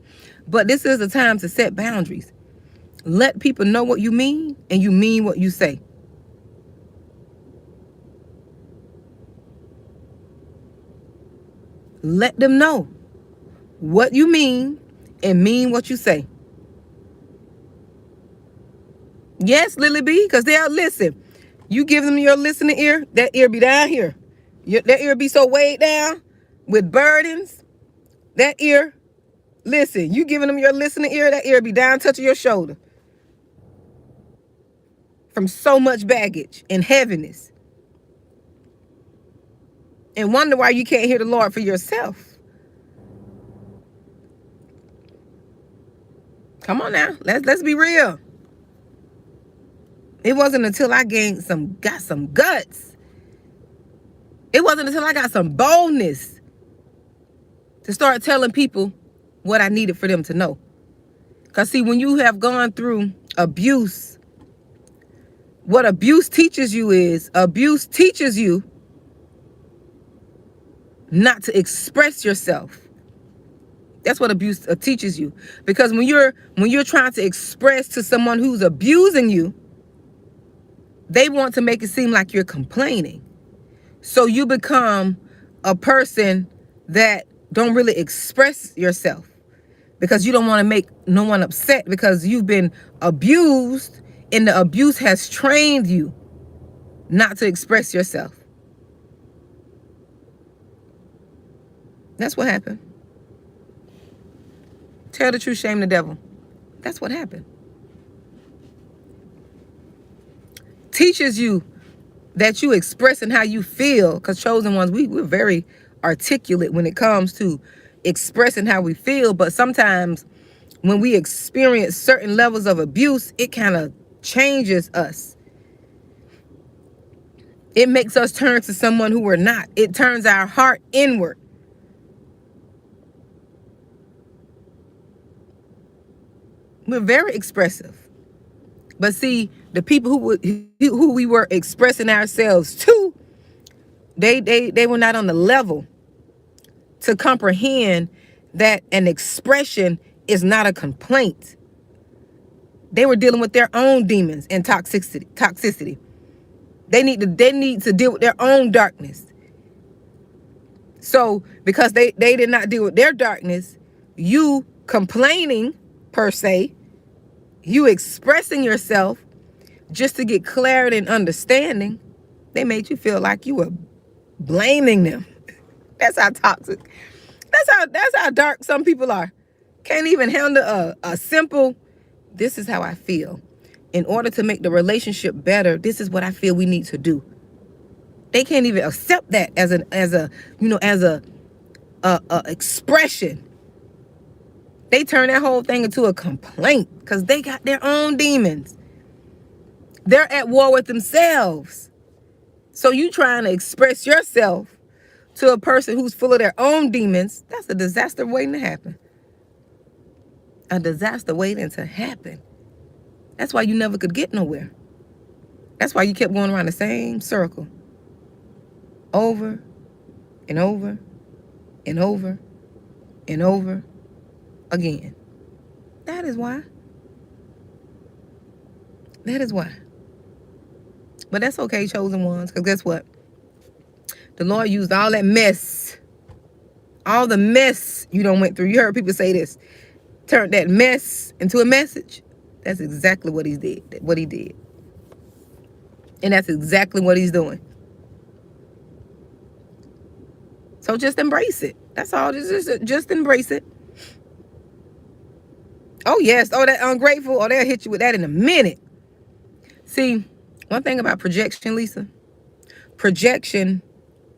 But this is a time to set boundaries. Let people know what you mean, and you mean what you say. Let them know what you mean and mean what you say. Yes, Lily B, because they'll listen. You give them your listening ear, that ear be down here. That ear be so weighed down with burdens. That ear, listen, you giving them your listening ear, that ear be down touching your shoulder. From so much baggage and heaviness. And wonder why you can't hear the Lord for yourself. Come on now, let's be real. It wasn't until I got some guts. It wasn't until I got some boldness to start telling people what I needed for them to know. Because see, when you have gone through abuse, what abuse teaches you is, abuse teaches you not to express yourself. That's what abuse teaches you. Because when you're trying to express to someone who's abusing you, they want to make it seem like you're complaining. So you become a person that don't really express yourself because you don't want to make no one upset because you've been abused and the abuse has trained you not to express yourself. That's what happened. Tell the truth, shame the devil. That's what happened. Teaches you that you expressing how you feel, because chosen ones, we're very articulate when it comes to expressing how we feel, but sometimes when we experience certain levels of abuse, it kind of changes us. It makes us turn to someone who we're not. It turns our heart inward. We're very expressive. But see, the people who we were expressing ourselves to, they were not on the level to comprehend that an expression is not a complaint. They were dealing with their own demons and toxicity. They need to deal with their own darkness. So because they did not deal with their darkness, you complaining per se, you expressing yourself just to get clarity and understanding, they made you feel like you were blaming them. That's how toxic. That's how dark some people are. Can't even handle a simple, this is how I feel. In order to make the relationship better, this is what I feel we need to do. They can't even accept that as a expression. They turn that whole thing into a complaint because they got their own demons. They're at war with themselves. So you trying to express yourself to a person who's full of their own demons, that's a disaster waiting to happen. A disaster waiting to happen. That's why you never could get nowhere. That's why you kept going around the same circle. Over and over and over and over again. That is why. That is why. But that's okay, chosen ones, because guess what? The Lord used all that mess, all the mess you done went through. You heard people say this. Turned that mess into a message. That's exactly what he did. And that's exactly what he's doing. So just embrace it. That's all. Just embrace it. Oh, yes. Oh, that ungrateful. Oh, they'll hit you with that in a minute. See, one thing about projection, Lisa. Projection,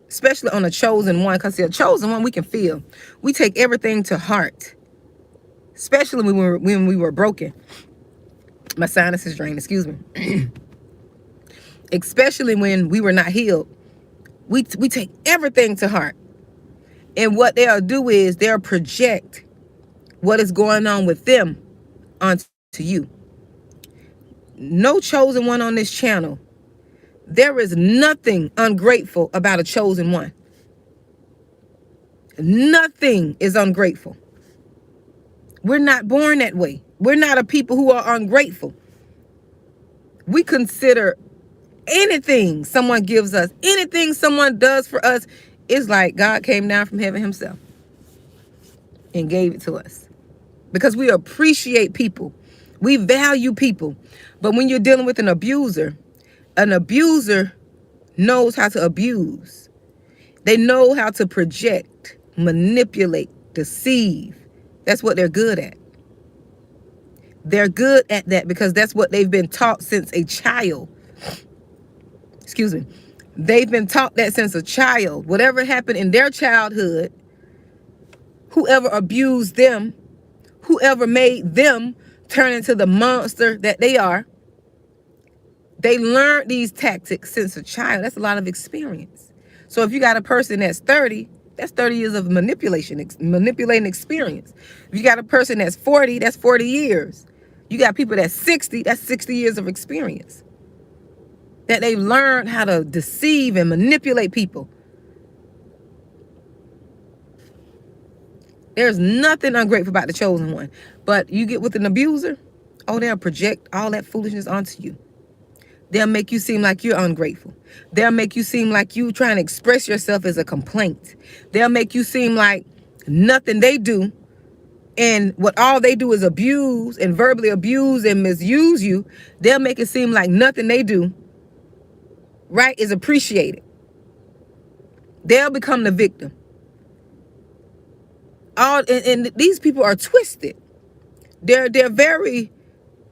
especially on a chosen one, because a chosen one we can feel. We take everything to heart. Especially when we were broken. My sinus is drained, excuse me. Especially when we were not healed. We take everything to heart. And what they'll do is they'll project what is going on with them onto you. No chosen one on this channel. There is nothing ungrateful about a chosen one. Nothing is ungrateful. We're not born that way. We're not a people who are ungrateful. We consider anything someone gives us, anything someone does for us, is like God came down from heaven himself and gave it to us. Because we appreciate people. We value people. But when you're dealing with an abuser knows how to abuse. They know how to project, manipulate, deceive. That's what they're good at. They're good at that because that's what they've been taught since a child. Excuse me. They've been taught that since a child. Whatever happened in their childhood, whoever abused them, whoever made them turn into the monster that they are, they learned these tactics since a child. That's a lot of experience. So if you got a person that's 30, that's 30 years of manipulating experience. If you got a person that's 40, that's 40 years. You got people that's 60, that's 60 years of experience. That they've learned how to deceive and manipulate people. There's nothing ungrateful about the chosen one. But you get with an abuser, oh, they'll project all that foolishness onto you. They'll make you seem like you're ungrateful. They'll make you seem like you trying to express yourself as a complaint. They'll make you seem like nothing they do, and what all they do is abuse and verbally abuse and misuse you. They'll make it seem like nothing they do, right, is appreciated. They'll become the victim. And these people are twisted. They're very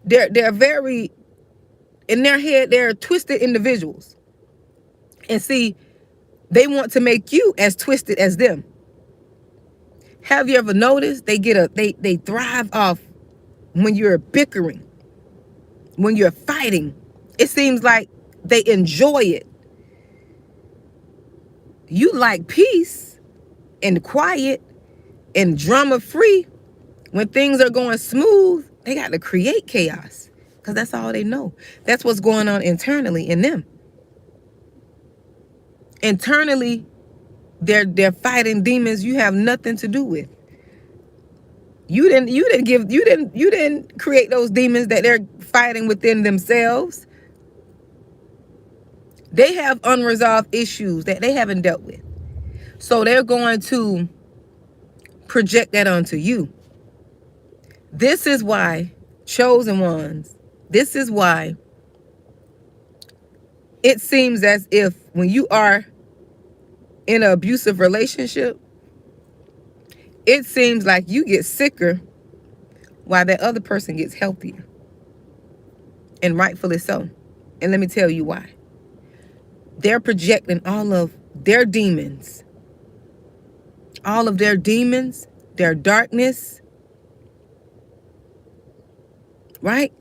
in their head, they're twisted individuals. And see, they want to make you as twisted as them. Have you ever noticed they thrive off when you're bickering, when you're fighting? It seems like they enjoy it. You like peace and quiet and drama free. When things are going smooth, they got to create chaos because that's all they know. That's what's going on internally in them. Internally, they're fighting demons you have nothing to do with. You didn't create those demons that they're fighting within themselves. They have unresolved issues that they haven't dealt with. So they're going to project that onto you. This is why, chosen ones, this is why it seems as if when you are in an abusive relationship, it seems like you get sicker while that other person gets healthier. And rightfully so. And let me tell you why. They're projecting all of their demons, their darkness, right?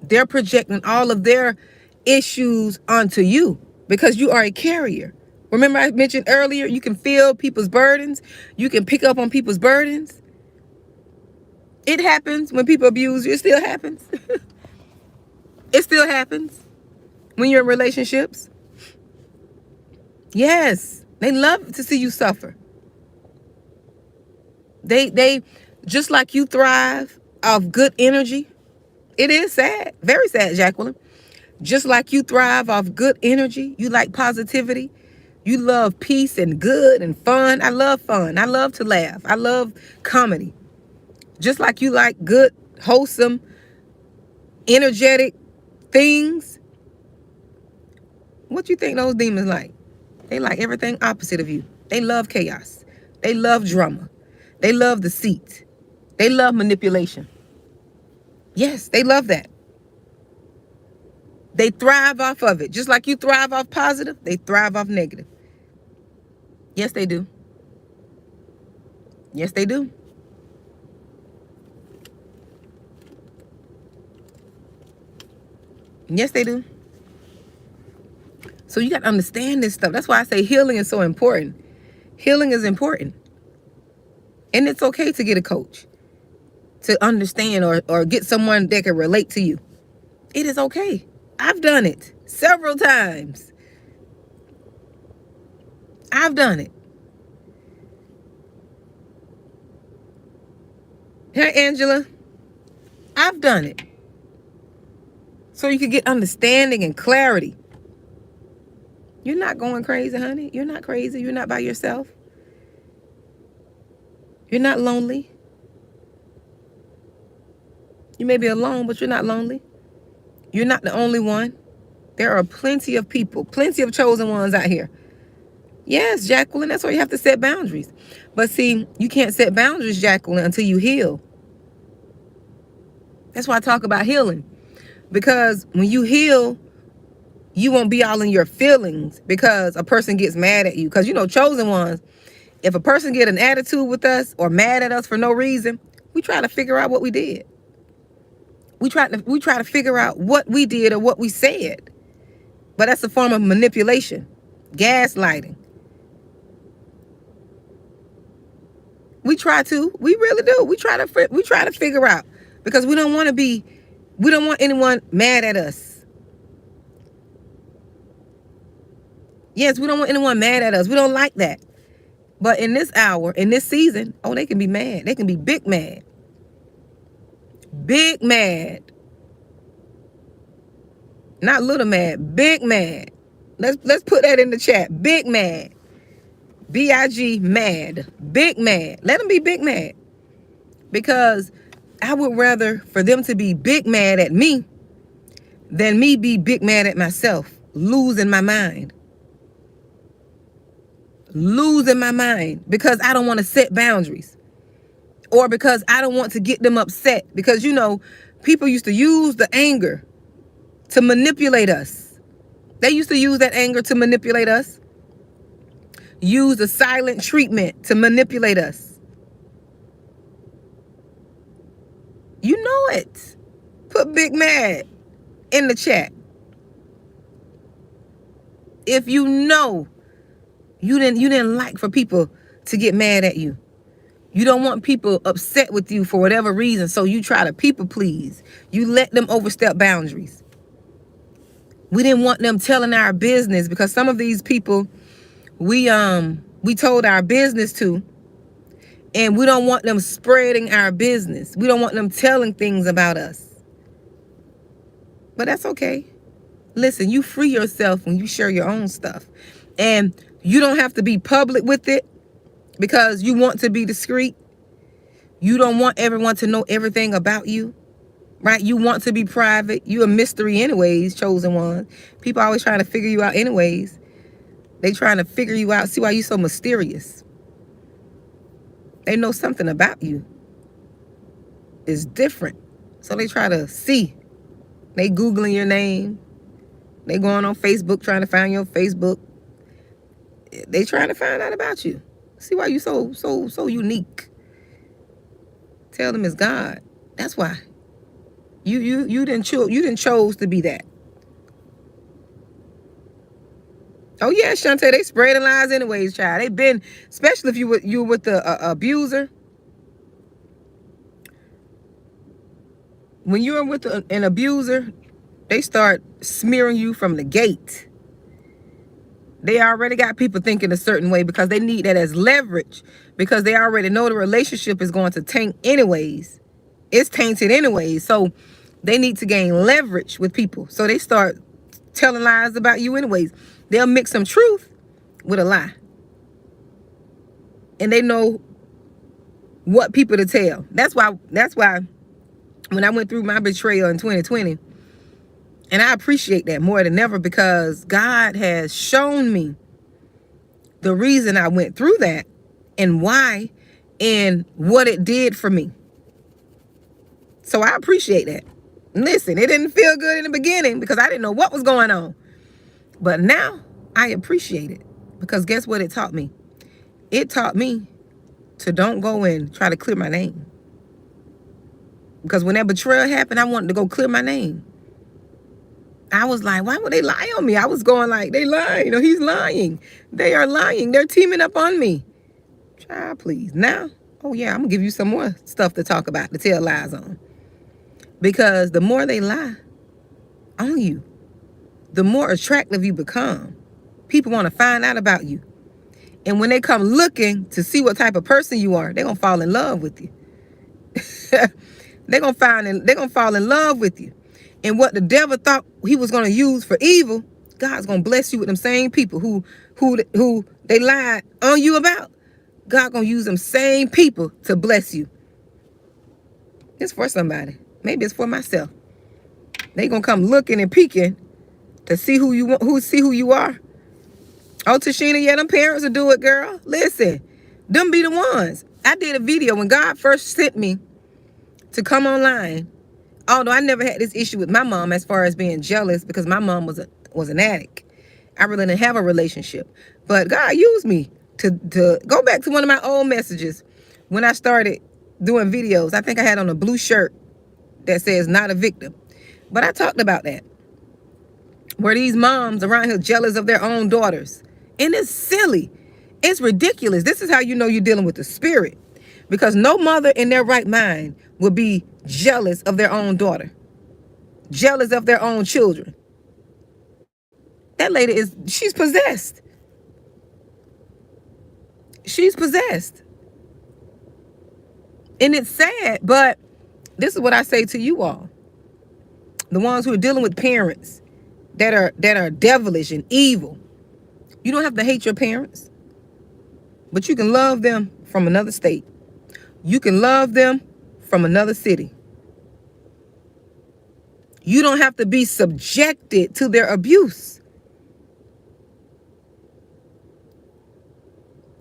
They're projecting all of their issues onto you because you are a carrier. Remember I mentioned earlier, you can feel people's burdens. You can pick up on people's burdens. It happens when people abuse you. It still happens. It still happens when you're in relationships. Yes, they love to see you suffer. They just like you thrive off good energy. It is sad, very sad, Jacqueline. Just like you thrive off good energy, you like positivity. You love peace and good and fun. I love fun. I love to laugh. I love comedy. Just like you like good, wholesome, energetic things. What you think those demons like? They like everything opposite of you. They love chaos. They love drama. They love deceit. They love manipulation. Yes, they love that. They thrive off of it. Just like you thrive off positive, they thrive off negative. Yes, they do. Yes, they do. Yes, they do. So you got to understand this stuff. That's why I say healing is so important. Healing is important. And it's okay to get a coach to understand or get someone that can relate to you. It is okay. I've done it several times. I've done it. Hey, Angela. I've done it. So you can get understanding and clarity. You're not going crazy, honey. You're not crazy. You're not by yourself. You're not lonely. You may be alone, but you're not lonely. You're not the only one. There are plenty of people, plenty of chosen ones out here. Yes, Jacqueline, that's why you have to set boundaries. But see, you can't set boundaries, Jacqueline, until you heal. That's why I talk about healing. Because when you heal, you won't be all in your feelings because a person gets mad at you. Because, you know, chosen ones, if a person get an attitude with us or mad at us for no reason, we try to figure out what we did. We try to figure out what we did or what we said. But that's a form of manipulation, gaslighting. We really do. We try to figure out because we don't want anyone mad at us. Yes, we don't want anyone mad at us. We don't like that. But in this hour, in this season, oh, they can be mad. They can be big mad. Big mad. Not little mad, big mad. Let's put that in the chat. Big mad. B-I-G mad. Big mad. Let them be big mad. Because I would rather for them to be big mad at me than me be big mad at myself, losing my mind. Losing my mind because I don't want to set boundaries. or because I don't want to get them upset. Because, people used to use the anger to manipulate us. They used to use that anger to manipulate us. Use the silent treatment to manipulate us. You know it. Put Big Mad in the chat. If you know you didn't like for people to get mad at you. You don't want people upset with you for whatever reason, so you try to people please. You let them overstep boundaries. We didn't want them telling our business, because some of these people we told our business to, and we don't want them spreading our business. We don't want them telling things about us. But that's okay. Listen, you free yourself when you share your own stuff. And you don't have to be public with it because you want to be discreet. You don't want everyone to know everything about you, right? You want to be private. You a mystery anyways, chosen one. People always trying to figure you out anyways. They trying to figure you out, see why you so mysterious. They know something about you is different. So they try to see. They Googling your name. They going on Facebook trying to find your Facebook. They trying to find out about you. See why you so unique. Tell them it's God. That's why. You didn't chose to be that. Oh yeah, Shantae, they spreading lies anyways, child. They been, especially if you were with the abuser. When you're with an abuser, they start smearing you from the gate. They already got people thinking a certain way because they need that as leverage, because they already know the relationship is going to tank anyways. It's tainted anyways. So they need to gain leverage with people. So they start telling lies about you anyways. They'll mix some truth with a lie. And they know what people to tell. That's why when I went through my betrayal in 2020, and I appreciate that more than ever, because God has shown me the reason I went through that and why and what it did for me. So I appreciate that. Listen, it didn't feel good in the beginning because I didn't know what was going on. But now I appreciate it, because guess what it taught me? It taught me to don't go and try to clear my name. Because when that betrayal happened, I wanted to go clear my name. I was like, why would they lie on me? I was going like, they lying. He's lying. They are lying. They're teaming up on me. Child, please. Now, oh yeah, I'm going to give you some more stuff to talk about, to tell lies on. Because the more they lie on you, the more attractive you become. People want to find out about you. And when they come looking to see what type of person you are, they're going to fall in love with you. They're going to fall in love with you. And what the devil thought he was going to use for evil, God's going to bless you with them same people who they lied on you about. God going to use them same people to bless you. It's for somebody. Maybe it's for myself. They going to come looking and peeking to see who you want, who you are. Oh, Tashina, yeah, them parents will do it, girl. Listen, them be the ones. I did a video when God first sent me to come online. Although I never had this issue with my mom as far as being jealous, because my mom was an addict. I really didn't have a relationship. But God used me to go back to one of my old messages when I started doing videos. I think I had on a blue shirt that says "Not a Victim." But I talked about that. Where these moms around here jealous of their own daughters. And it's silly. It's ridiculous. This is how you know you're dealing with the spirit. Because no mother in their right mind would be jealous of their own daughter. Jealous of their own children. That lady she's possessed. She's possessed. And it's sad, but this is what I say to you all. The ones who are dealing with parents that are devilish and evil. You don't have to hate your parents, but you can love them from another state. You can love them from another city. You don't have to be subjected to their abuse.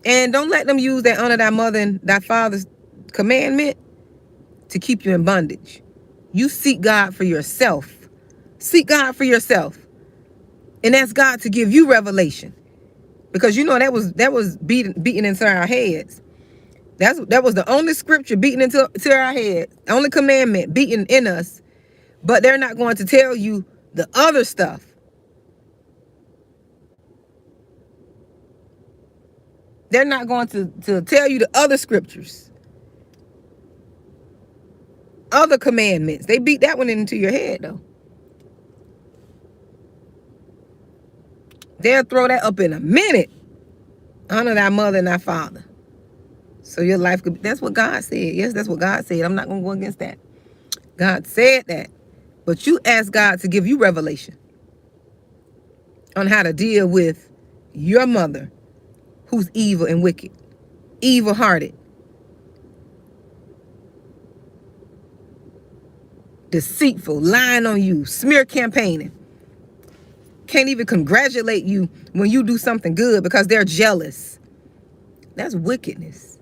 And don't let them use that honor thy mother and thy father commandment to keep you in bondage. You seek God for yourself. Seek God for yourself. And ask God to give you revelation. Because you know that was beaten into our heads. That was the only scripture beaten into our heads. The only commandment beaten in us. But they're not going to tell you the other stuff. They're not going to tell you the other scriptures. Other commandments. They beat that one into your head, though. They'll throw that up in a minute. Honor thy mother and thy father. So your life could be, that's what God said. Yes, that's what God said. I'm not going to go against that. God said that. But you ask God to give you revelation on how to deal with your mother who's evil and wicked, evil-hearted, deceitful, lying on you, smear campaigning. Can't even congratulate you when you do something good because they're jealous. That's wickedness.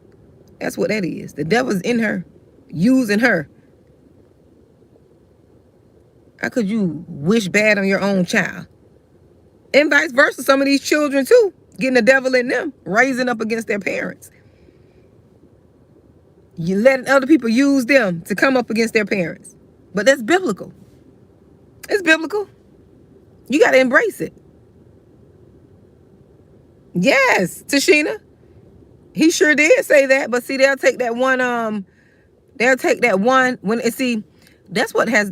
That's what that is. The devil's in her, using her. How could you wish bad on your own child? And vice versa, some of these children too, getting the devil in them, raising up against their parents. You letting other people use them to come up against their parents. But that's biblical. It's biblical. You got to embrace it. Yes, Tashina. He sure did say that, but see, they'll take that one, when, and see, that's what has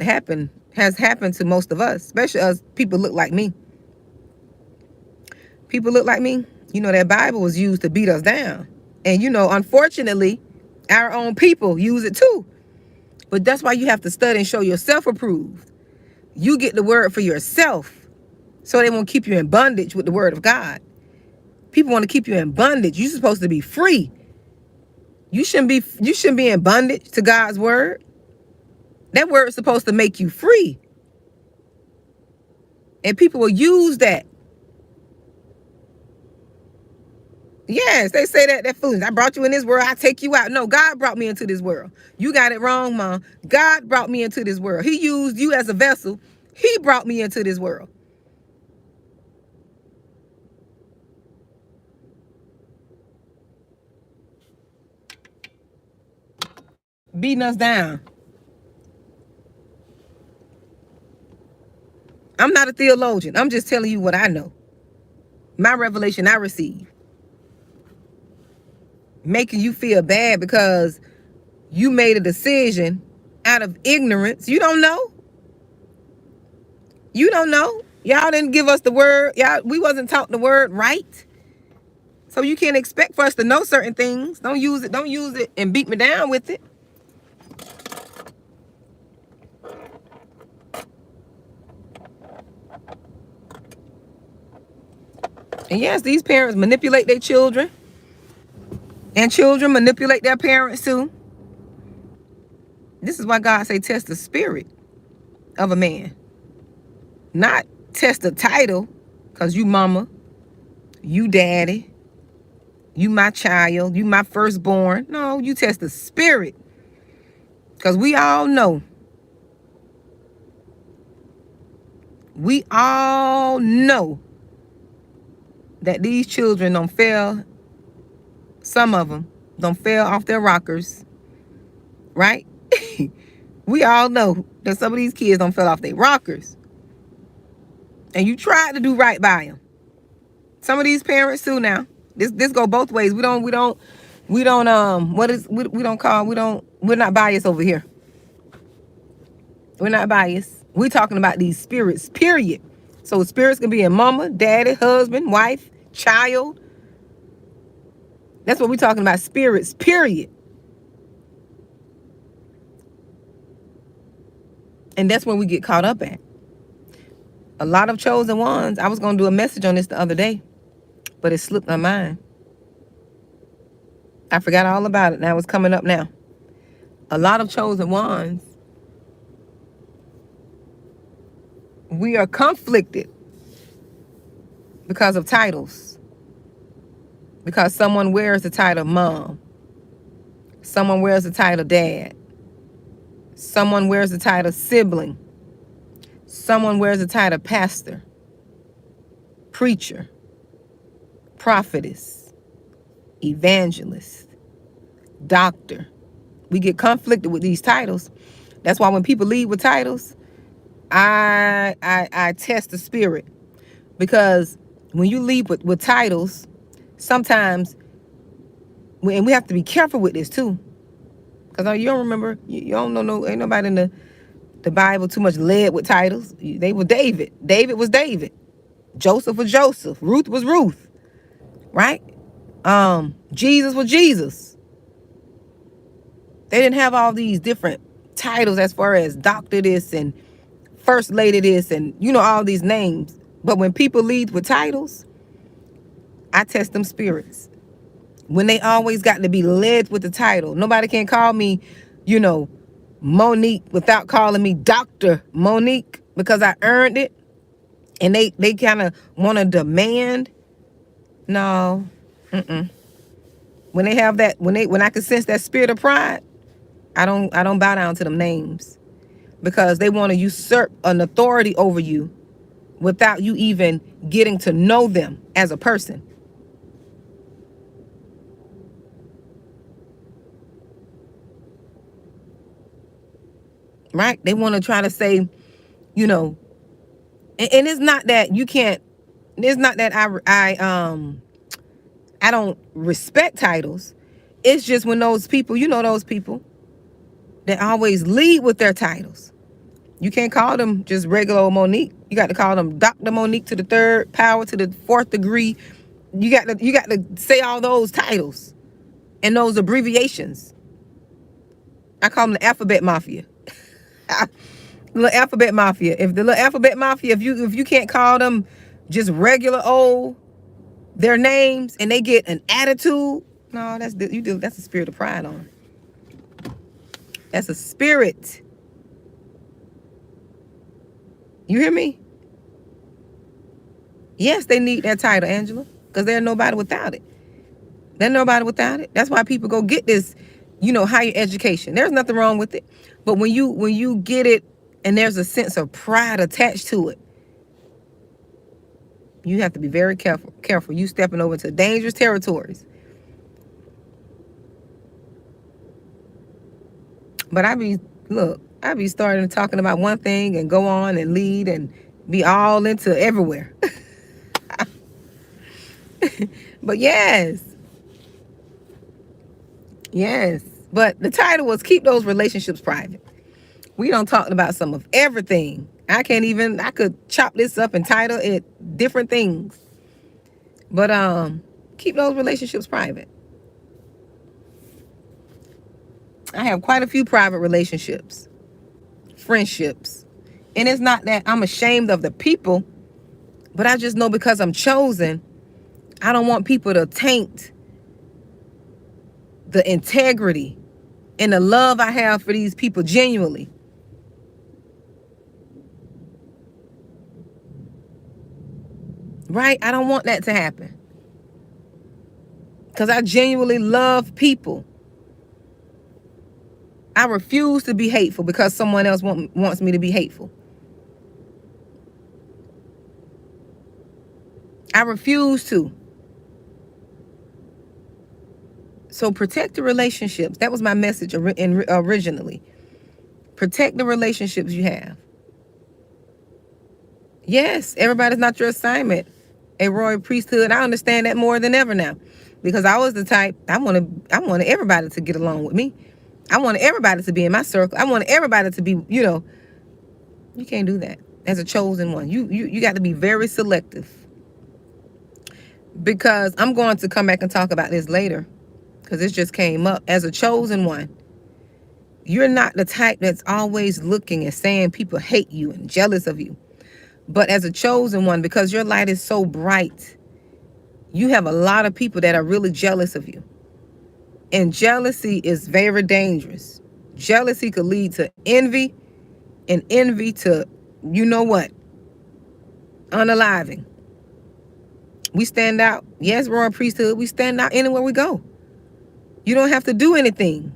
happened to most of us, especially us people look like me. People look like me. You know, that Bible was used to beat us down. And, you know, unfortunately, our own people use it too. But that's why you have to study and show yourself approved. You get the word for yourself so they won't keep you in bondage with the word of God. People want to keep you in bondage. You're supposed to be free. You shouldn't be in bondage to God's word. That word is supposed to make you free. And people will use that. Yes, they say that. They're foolish. I brought you in this world. I take you out. No, God brought me into this world. You got it wrong, Mom. God brought me into this world. He used you as a vessel. He brought me into this world. Beating us down. I'm not a theologian. I'm just telling you what I know. My revelation I received. Making you feel bad because you made a decision out of ignorance. You don't know. You don't know. Y'all didn't give us the word. We wasn't taught the word right. So you can't expect for us to know certain things. Don't use it and beat me down with it. And yes, these parents manipulate their children. And children manipulate their parents too. This is why God say test the spirit of a man. Not test the title, because you mama, you daddy, you my child, you my firstborn. No, you test the spirit. Because we all know. We all know that these children don't fail. Some of them don't fail off their rockers. Right? We all know that some of these kids don't fail off their rockers. And you tried to do right by them. Some of these parents too now. This go both ways. We're not biased over here. We're not biased. We're talking about these spirits, period. So spirits can be in mama, daddy, husband, wife, child. That's what we're talking about, spirits, period. And that's where we get caught up at. A lot of chosen ones. I was going to do a message on this the other day, but it slipped my mind. I forgot all about it. Now it's coming up now. A lot of chosen ones, we are conflicted because of titles. Because someone wears the title mom. Someone wears the title dad. Someone wears the title sibling. Someone wears the title pastor, preacher, prophetess, evangelist, doctor. We get conflicted with these titles. That's why when people lead with titles, I test the spirit. Because when you lead with titles, sometimes, and we have to be careful with this too. Because you don't remember, you don't know, ain't nobody in the Bible too much led with titles. They were David. David was David. Joseph was Joseph. Ruth was Ruth. Right? Jesus was Jesus. They didn't have all these different titles as far as doctor this and first lady this and, all these names. But when people lead with titles, I test them spirits. When they always got to be led with the title. Nobody can call me, Monique without calling me Dr. Monique because I earned it. And they kind of want to demand. No. When they have that, when I can sense that spirit of pride, I don't bow down to them names. Because they want to usurp an authority over you without you even getting to know them as a person. Right? They want to try to say, and it's not that you can't, it's not that I don't respect titles. It's just when those people, those people that always lead with their titles. You can't call them just regular old Monique. You got to call them Dr. Monique to the third power to the fourth degree. You got to say all those titles and those abbreviations. I call them the alphabet mafia. Little alphabet mafia. If the little alphabet mafia, if you can't call them just regular old their names and they get an attitude, no, that's a spirit of pride on. That's a spirit. You hear me? Yes, they need that title, Angela, because they're nobody without it. They're nobody without it. That's why people go get this, higher education. There's nothing wrong with it. But when you get it and there's a sense of pride attached to it, you have to be very careful. You stepping over into dangerous territories. But I be starting talking about one thing and go on and lead and be all into everywhere. But yes. But the title was keep those relationships private. We don't talk about some of everything. I could chop this up and title it different things. But keep those relationships private. I have quite a few private relationships, friendships. And it's not that I'm ashamed of the people, but I just know because I'm chosen, I don't want people to taint the integrity and the love I have for these people genuinely. Right? I don't want that to happen. Because I genuinely love people. I refuse to be hateful because someone else wants me to be hateful. I refuse to. So protect the relationships. That was my message originally. Protect the relationships you have. Yes, everybody's not your assignment. A royal priesthood. I understand that more than ever now. Because I was the type, I wanted everybody to get along with me. I wanted everybody to be in my circle. I wanted everybody to be, you can't do that as a chosen one. You got to be very selective. Because I'm going to come back and talk about this later. Because this just came up. As a chosen one, you're not the type that's always looking and saying people hate you and jealous of you. But as a chosen one, because your light is so bright, you have a lot of people that are really jealous of you. And jealousy is very dangerous. Jealousy could lead to envy, and envy to, unaliving. We stand out. Yes, royal priesthood, we stand out anywhere we go. You don't have to do anything.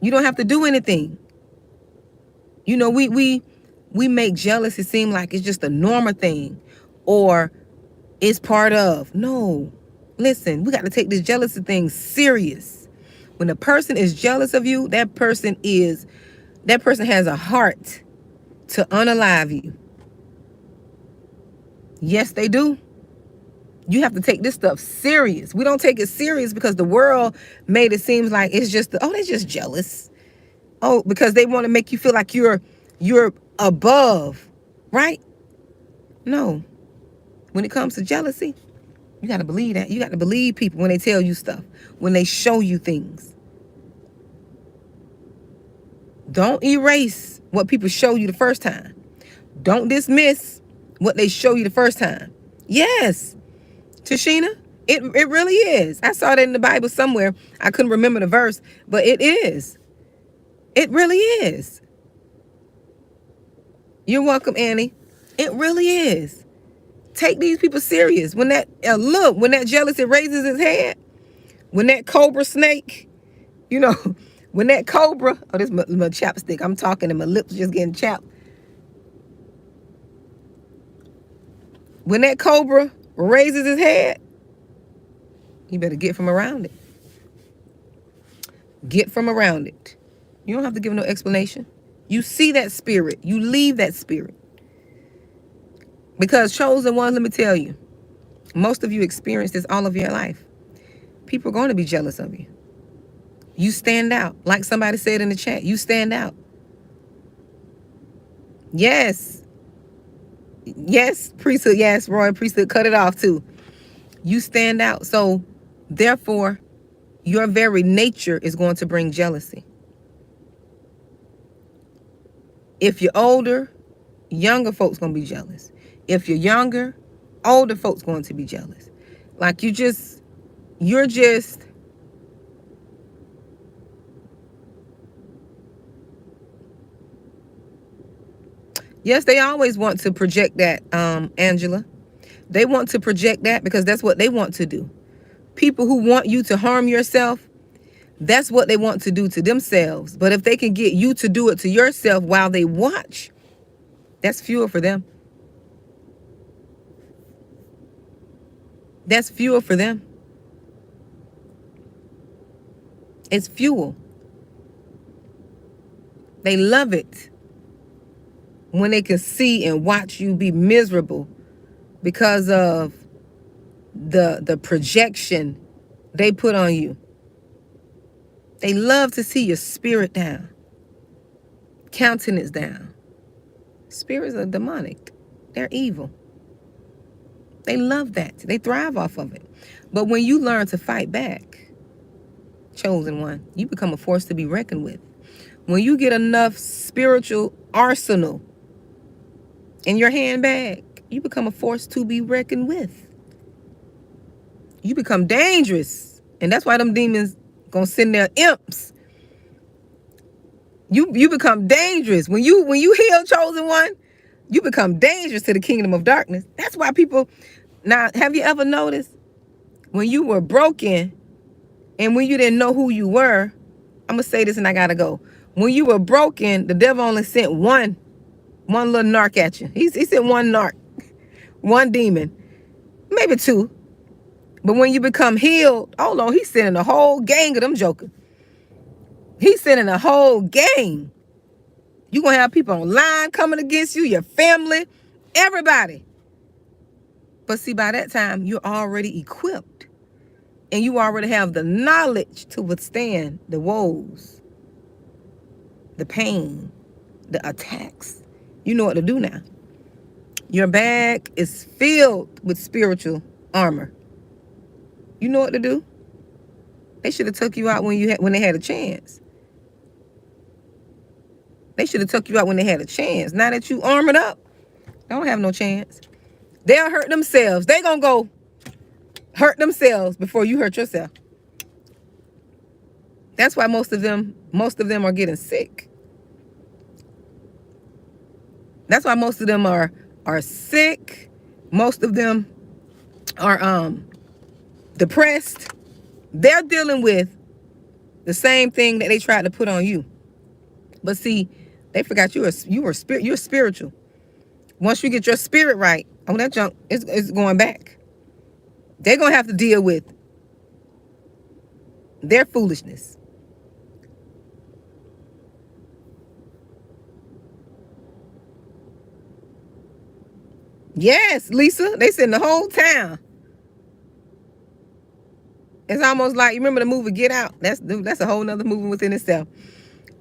You don't have to do anything. You know, we make jealousy seem like it's just a normal thing or it's part of. No. Listen, we got to take this jealousy thing serious. When a person is jealous of you, that person has a heart to unalive you. Yes, they do. You have to take this stuff serious. We don't take it serious because the world made it seem like it's just, they're just jealous. Oh, because they want to make you feel like you're above, right? No. When it comes to jealousy, you got to believe that. You got to believe people when they tell you stuff, when they show you things. Don't erase what people show you the first time. Don't dismiss what they show you the first time. Yes, Tashina, it really is. I saw that in the Bible somewhere. I couldn't remember the verse, but it is. It really is. You're welcome, Annie. It really is. Take these people serious. When that when that jealousy raises its head, when that cobra snake, when that cobra, this is my chapstick. I'm talking and my lips just getting chapped. When that cobra raises his head, you better get from around it. Get from around it. You don't have to give no explanation. You see that spirit. You leave that spirit. Because chosen ones, let me tell you, most of you experience this all of your life. People are going to be jealous of you. You stand out. Like somebody said in the chat, you stand out. Yes. Yes, priesthood. Yes, Roy, priesthood, cut it off too. You stand out. So, therefore, your very nature is going to bring jealousy. If you're older, younger folks going to be jealous. If you're younger, older folks going to be jealous. Like you're just, yes, they always want to project that, Angela. They want to project that because that's what they want to do. People who want you to harm yourself, that's what they want to do to themselves. But if they can get you to do it to yourself while they watch, that's fuel for them. That's fuel for them. It's fuel. They love it when they can see and watch you be miserable because of the projection they put on you. They love to see your spirit down, countenance down. Spirits are demonic. They're evil. They love that. They thrive off of it. But when you learn to fight back, chosen one, you become a force to be reckoned with. When you get enough spiritual arsenal in your handbag, you become a force to be reckoned with. You become dangerous. And that's why them demons gonna send their imps. You become dangerous. When you heal, chosen one, you become dangerous to the kingdom of darkness. That's why people, now, have you ever noticed when you were broken and when you didn't know who you were, I'm gonna say this and I gotta go. When you were broken, the devil only sent one little narc at you. He sent one narc, one demon, maybe two. But when you become healed, oh no, he's sending a whole gang of them jokers. He's sending a whole gang. You're going to have people online coming against you, your family, everybody. But see, by that time, you're already equipped. And you already have the knowledge to withstand the woes, the pain, the attacks. You know what to do now. Your bag is filled with spiritual armor. You know what to do. They should have took you out when they had a chance. They should have took you out when they had a chance. Now that you armored up, they don't have no chance. They'll hurt themselves. They gonna go hurt themselves before you hurt yourself. That's why most of them are getting sick. That's why most of them are sick. Most of them are depressed. They're dealing with The same thing that they tried to put on you. But see, they forgot you're spiritual. Once you get your spirit right, oh, that junk is going back. They're going to have to deal with their foolishness. Yes, Lisa, they send the whole town. It's almost like, you remember the movie Get Out? That's a whole nother movie within itself.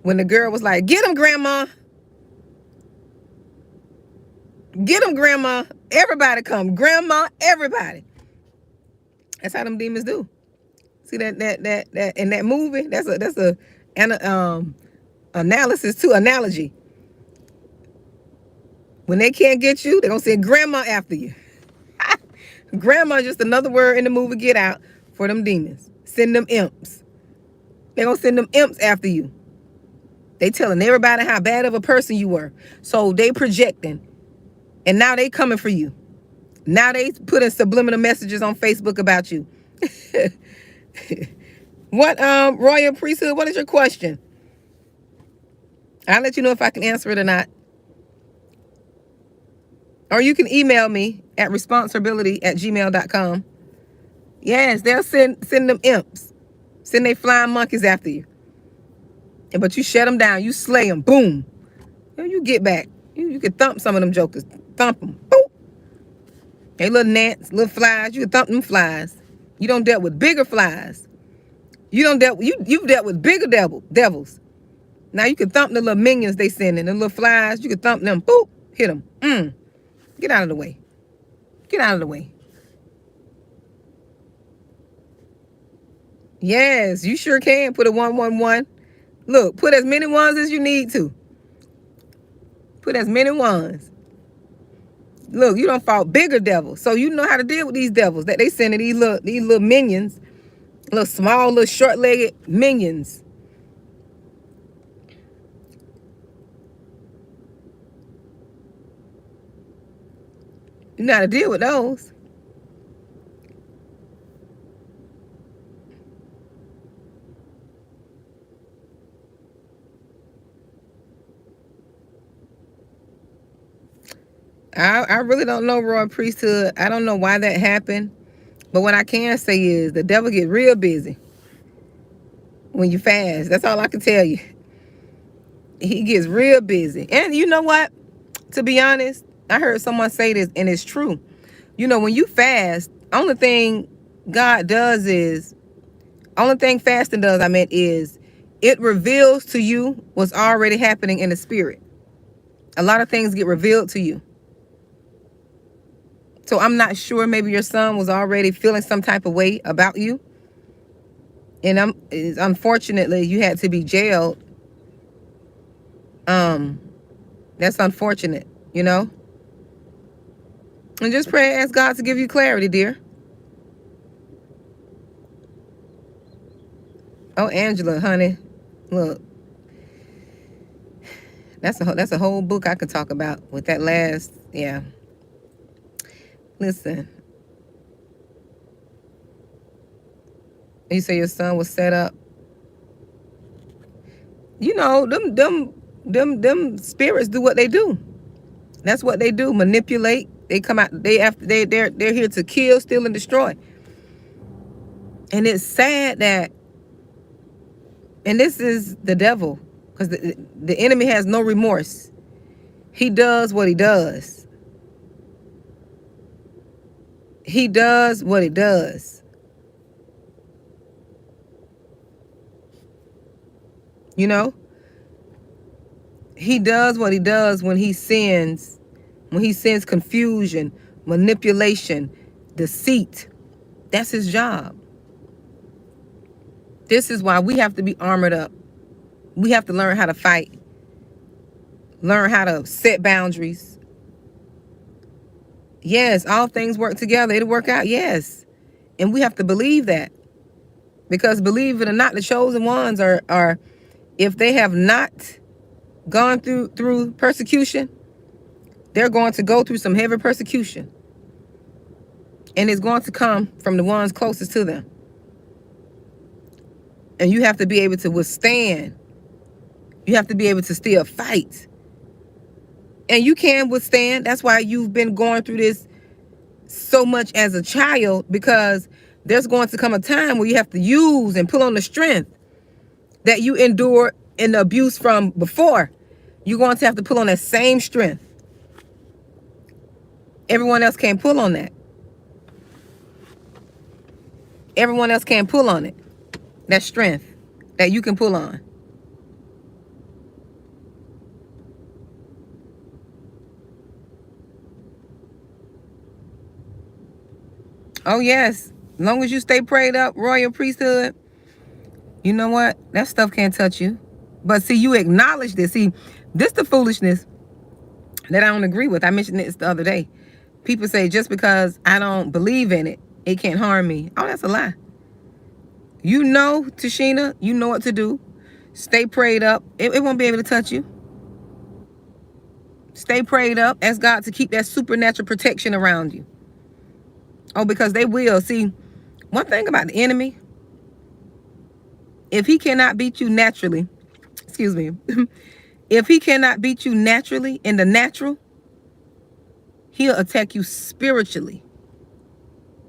When the girl was like, get him, grandma. Get him, grandma. Everybody come. Grandma, everybody. That's how them demons do. See that in that movie? That's a analysis too, analogy. When they can't get you, they're gonna send grandma after you. Grandma, just another word in the movie Get Out for them demons. Send them imps. They're gonna send them imps after you. They telling everybody how bad of a person you were. So they projecting. And now they coming for you. Now they putting subliminal messages on Facebook about you. What, Royal Priesthood, what is your question? I'll let you know if I can answer it or not. Or you can email me at responsibility@gmail.com. Yes, they'll send them imps. Send they flying monkeys after you. But you shut them down. You slay them. Boom. You get back. You can thump some of them jokers. Thump them. Boop. They little gnats, little flies. You can thump them flies. You don't deal with bigger flies. You've dealt with bigger devils. Now you can thump the little minions they sending. The little flies. You can thump them. Boop. Hit them. Get out of the way. Get out of the way. Yes, you sure can. Put a 111. Look, put as many ones as you need to. Put as many ones. Look, you don't fought bigger devils, so you know how to deal with these devils that they sending these little minions, little small, little short-legged minions. You know how to deal with those. I really don't know, Royal Priesthood. I don't know why that happened. But what I can say is the devil get real busy when you fast. That's all I can tell you. He gets real busy. And you know what? To be honest, I heard someone say this, and it's true. You know, when you fast, only thing fasting does, is it reveals to you what's already happening in the spirit. A lot of things get revealed to you. So I'm not sure, maybe your son was already feeling some type of way about you. And unfortunately, you had to be jailed. That's unfortunate, you know. And just pray, ask God to give you clarity, dear. Oh, Angela, honey, look. That's a whole book I could talk about with that last, yeah. Listen. You say your son was set up. You know, them spirits do what they do. That's what they do. Manipulate. They come out. They're here to kill, steal, and destroy. And it's sad that. And this is the devil, because the enemy has no remorse. He does what he does. He does what he does. You know? He does what he does when he sends confusion, manipulation, deceit. That's his job. This is why we have to be armored up. We have to learn how to fight. Learn how to set boundaries. Yes, all things work together. It'll work out, yes. And we have to believe that. Because believe it or not, the chosen ones are if they have not gone through persecution, they're going to go through some heavy persecution. And it's going to come from the ones closest to them. And you have to be able to withstand. You have to be able to still fight. And you can withstand. That's why you've been going through this so much as a child, because there's going to come a time where you have to use and pull on the strength that you endured in the abuse from before. You're going to have to pull on that same strength. Everyone else can't pull on that. Everyone else can't pull on it. That strength that you can pull on. Oh, yes. As long as you stay prayed up, royal priesthood, you know what? That stuff can't touch you. But see, you acknowledge this. See, this the foolishness that I don't agree with. I mentioned this the other day. People say just because I don't believe in it, it can't harm me. Oh, that's a lie. You know, Tashina, you know what to do. Stay prayed up. It won't be able to touch you. Stay prayed up. Ask God to keep that supernatural protection around you. Oh, because they will. See, one thing about the enemy, if he cannot beat you naturally, excuse me, if he cannot beat you naturally in the natural, he'll attack you spiritually.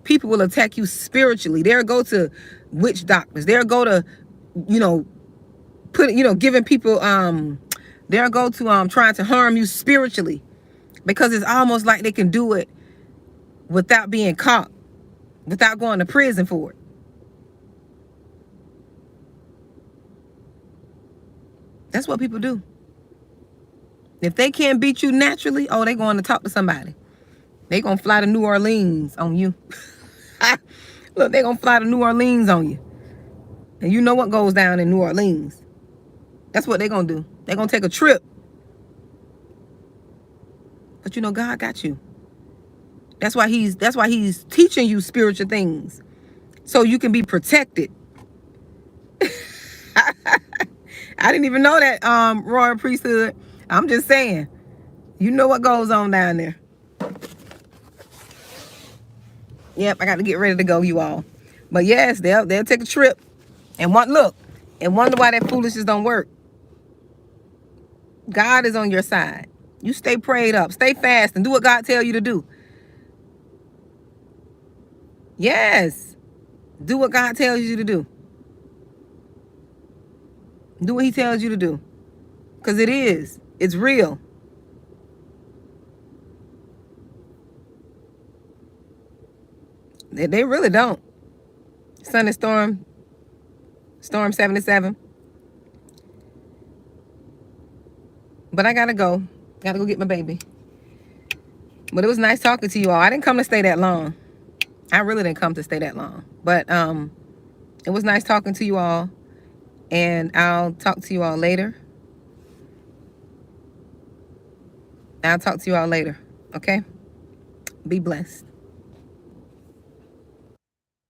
People will attack you spiritually. They'll go to witch doctors. They'll go to, giving people, they'll go to trying to harm you spiritually, because it's almost like they can do it without being caught, without going to prison for it. That's what people do. If they can't beat you naturally, oh, they're going to talk to somebody. They're going to fly to New Orleans on you. Look, they're going to fly to New Orleans on you. And you know what goes down in New Orleans. That's what they're going to do. They're going to take a trip. But you know, God got you. That's why he's teaching you spiritual things, so you can be protected. I didn't even know that, royal priesthood. I'm just saying, you know what goes on down there. Yep, I got to get ready to go, you all. But yes, they'll take a trip and wonder why that foolishness don't work. God is on your side. You stay prayed up, stay fast, and do what God tells you to do. Yes, do what God tells you to do. Do what he tells you to do, because it's real. They really don't. Sun and Storm 77. But I gotta go. Gotta go get my baby. But it was nice talking to you all. I didn't come to stay that long. I really didn't come to stay that long. But it was nice talking to you all. And I'll talk to you all later. Okay? Be blessed.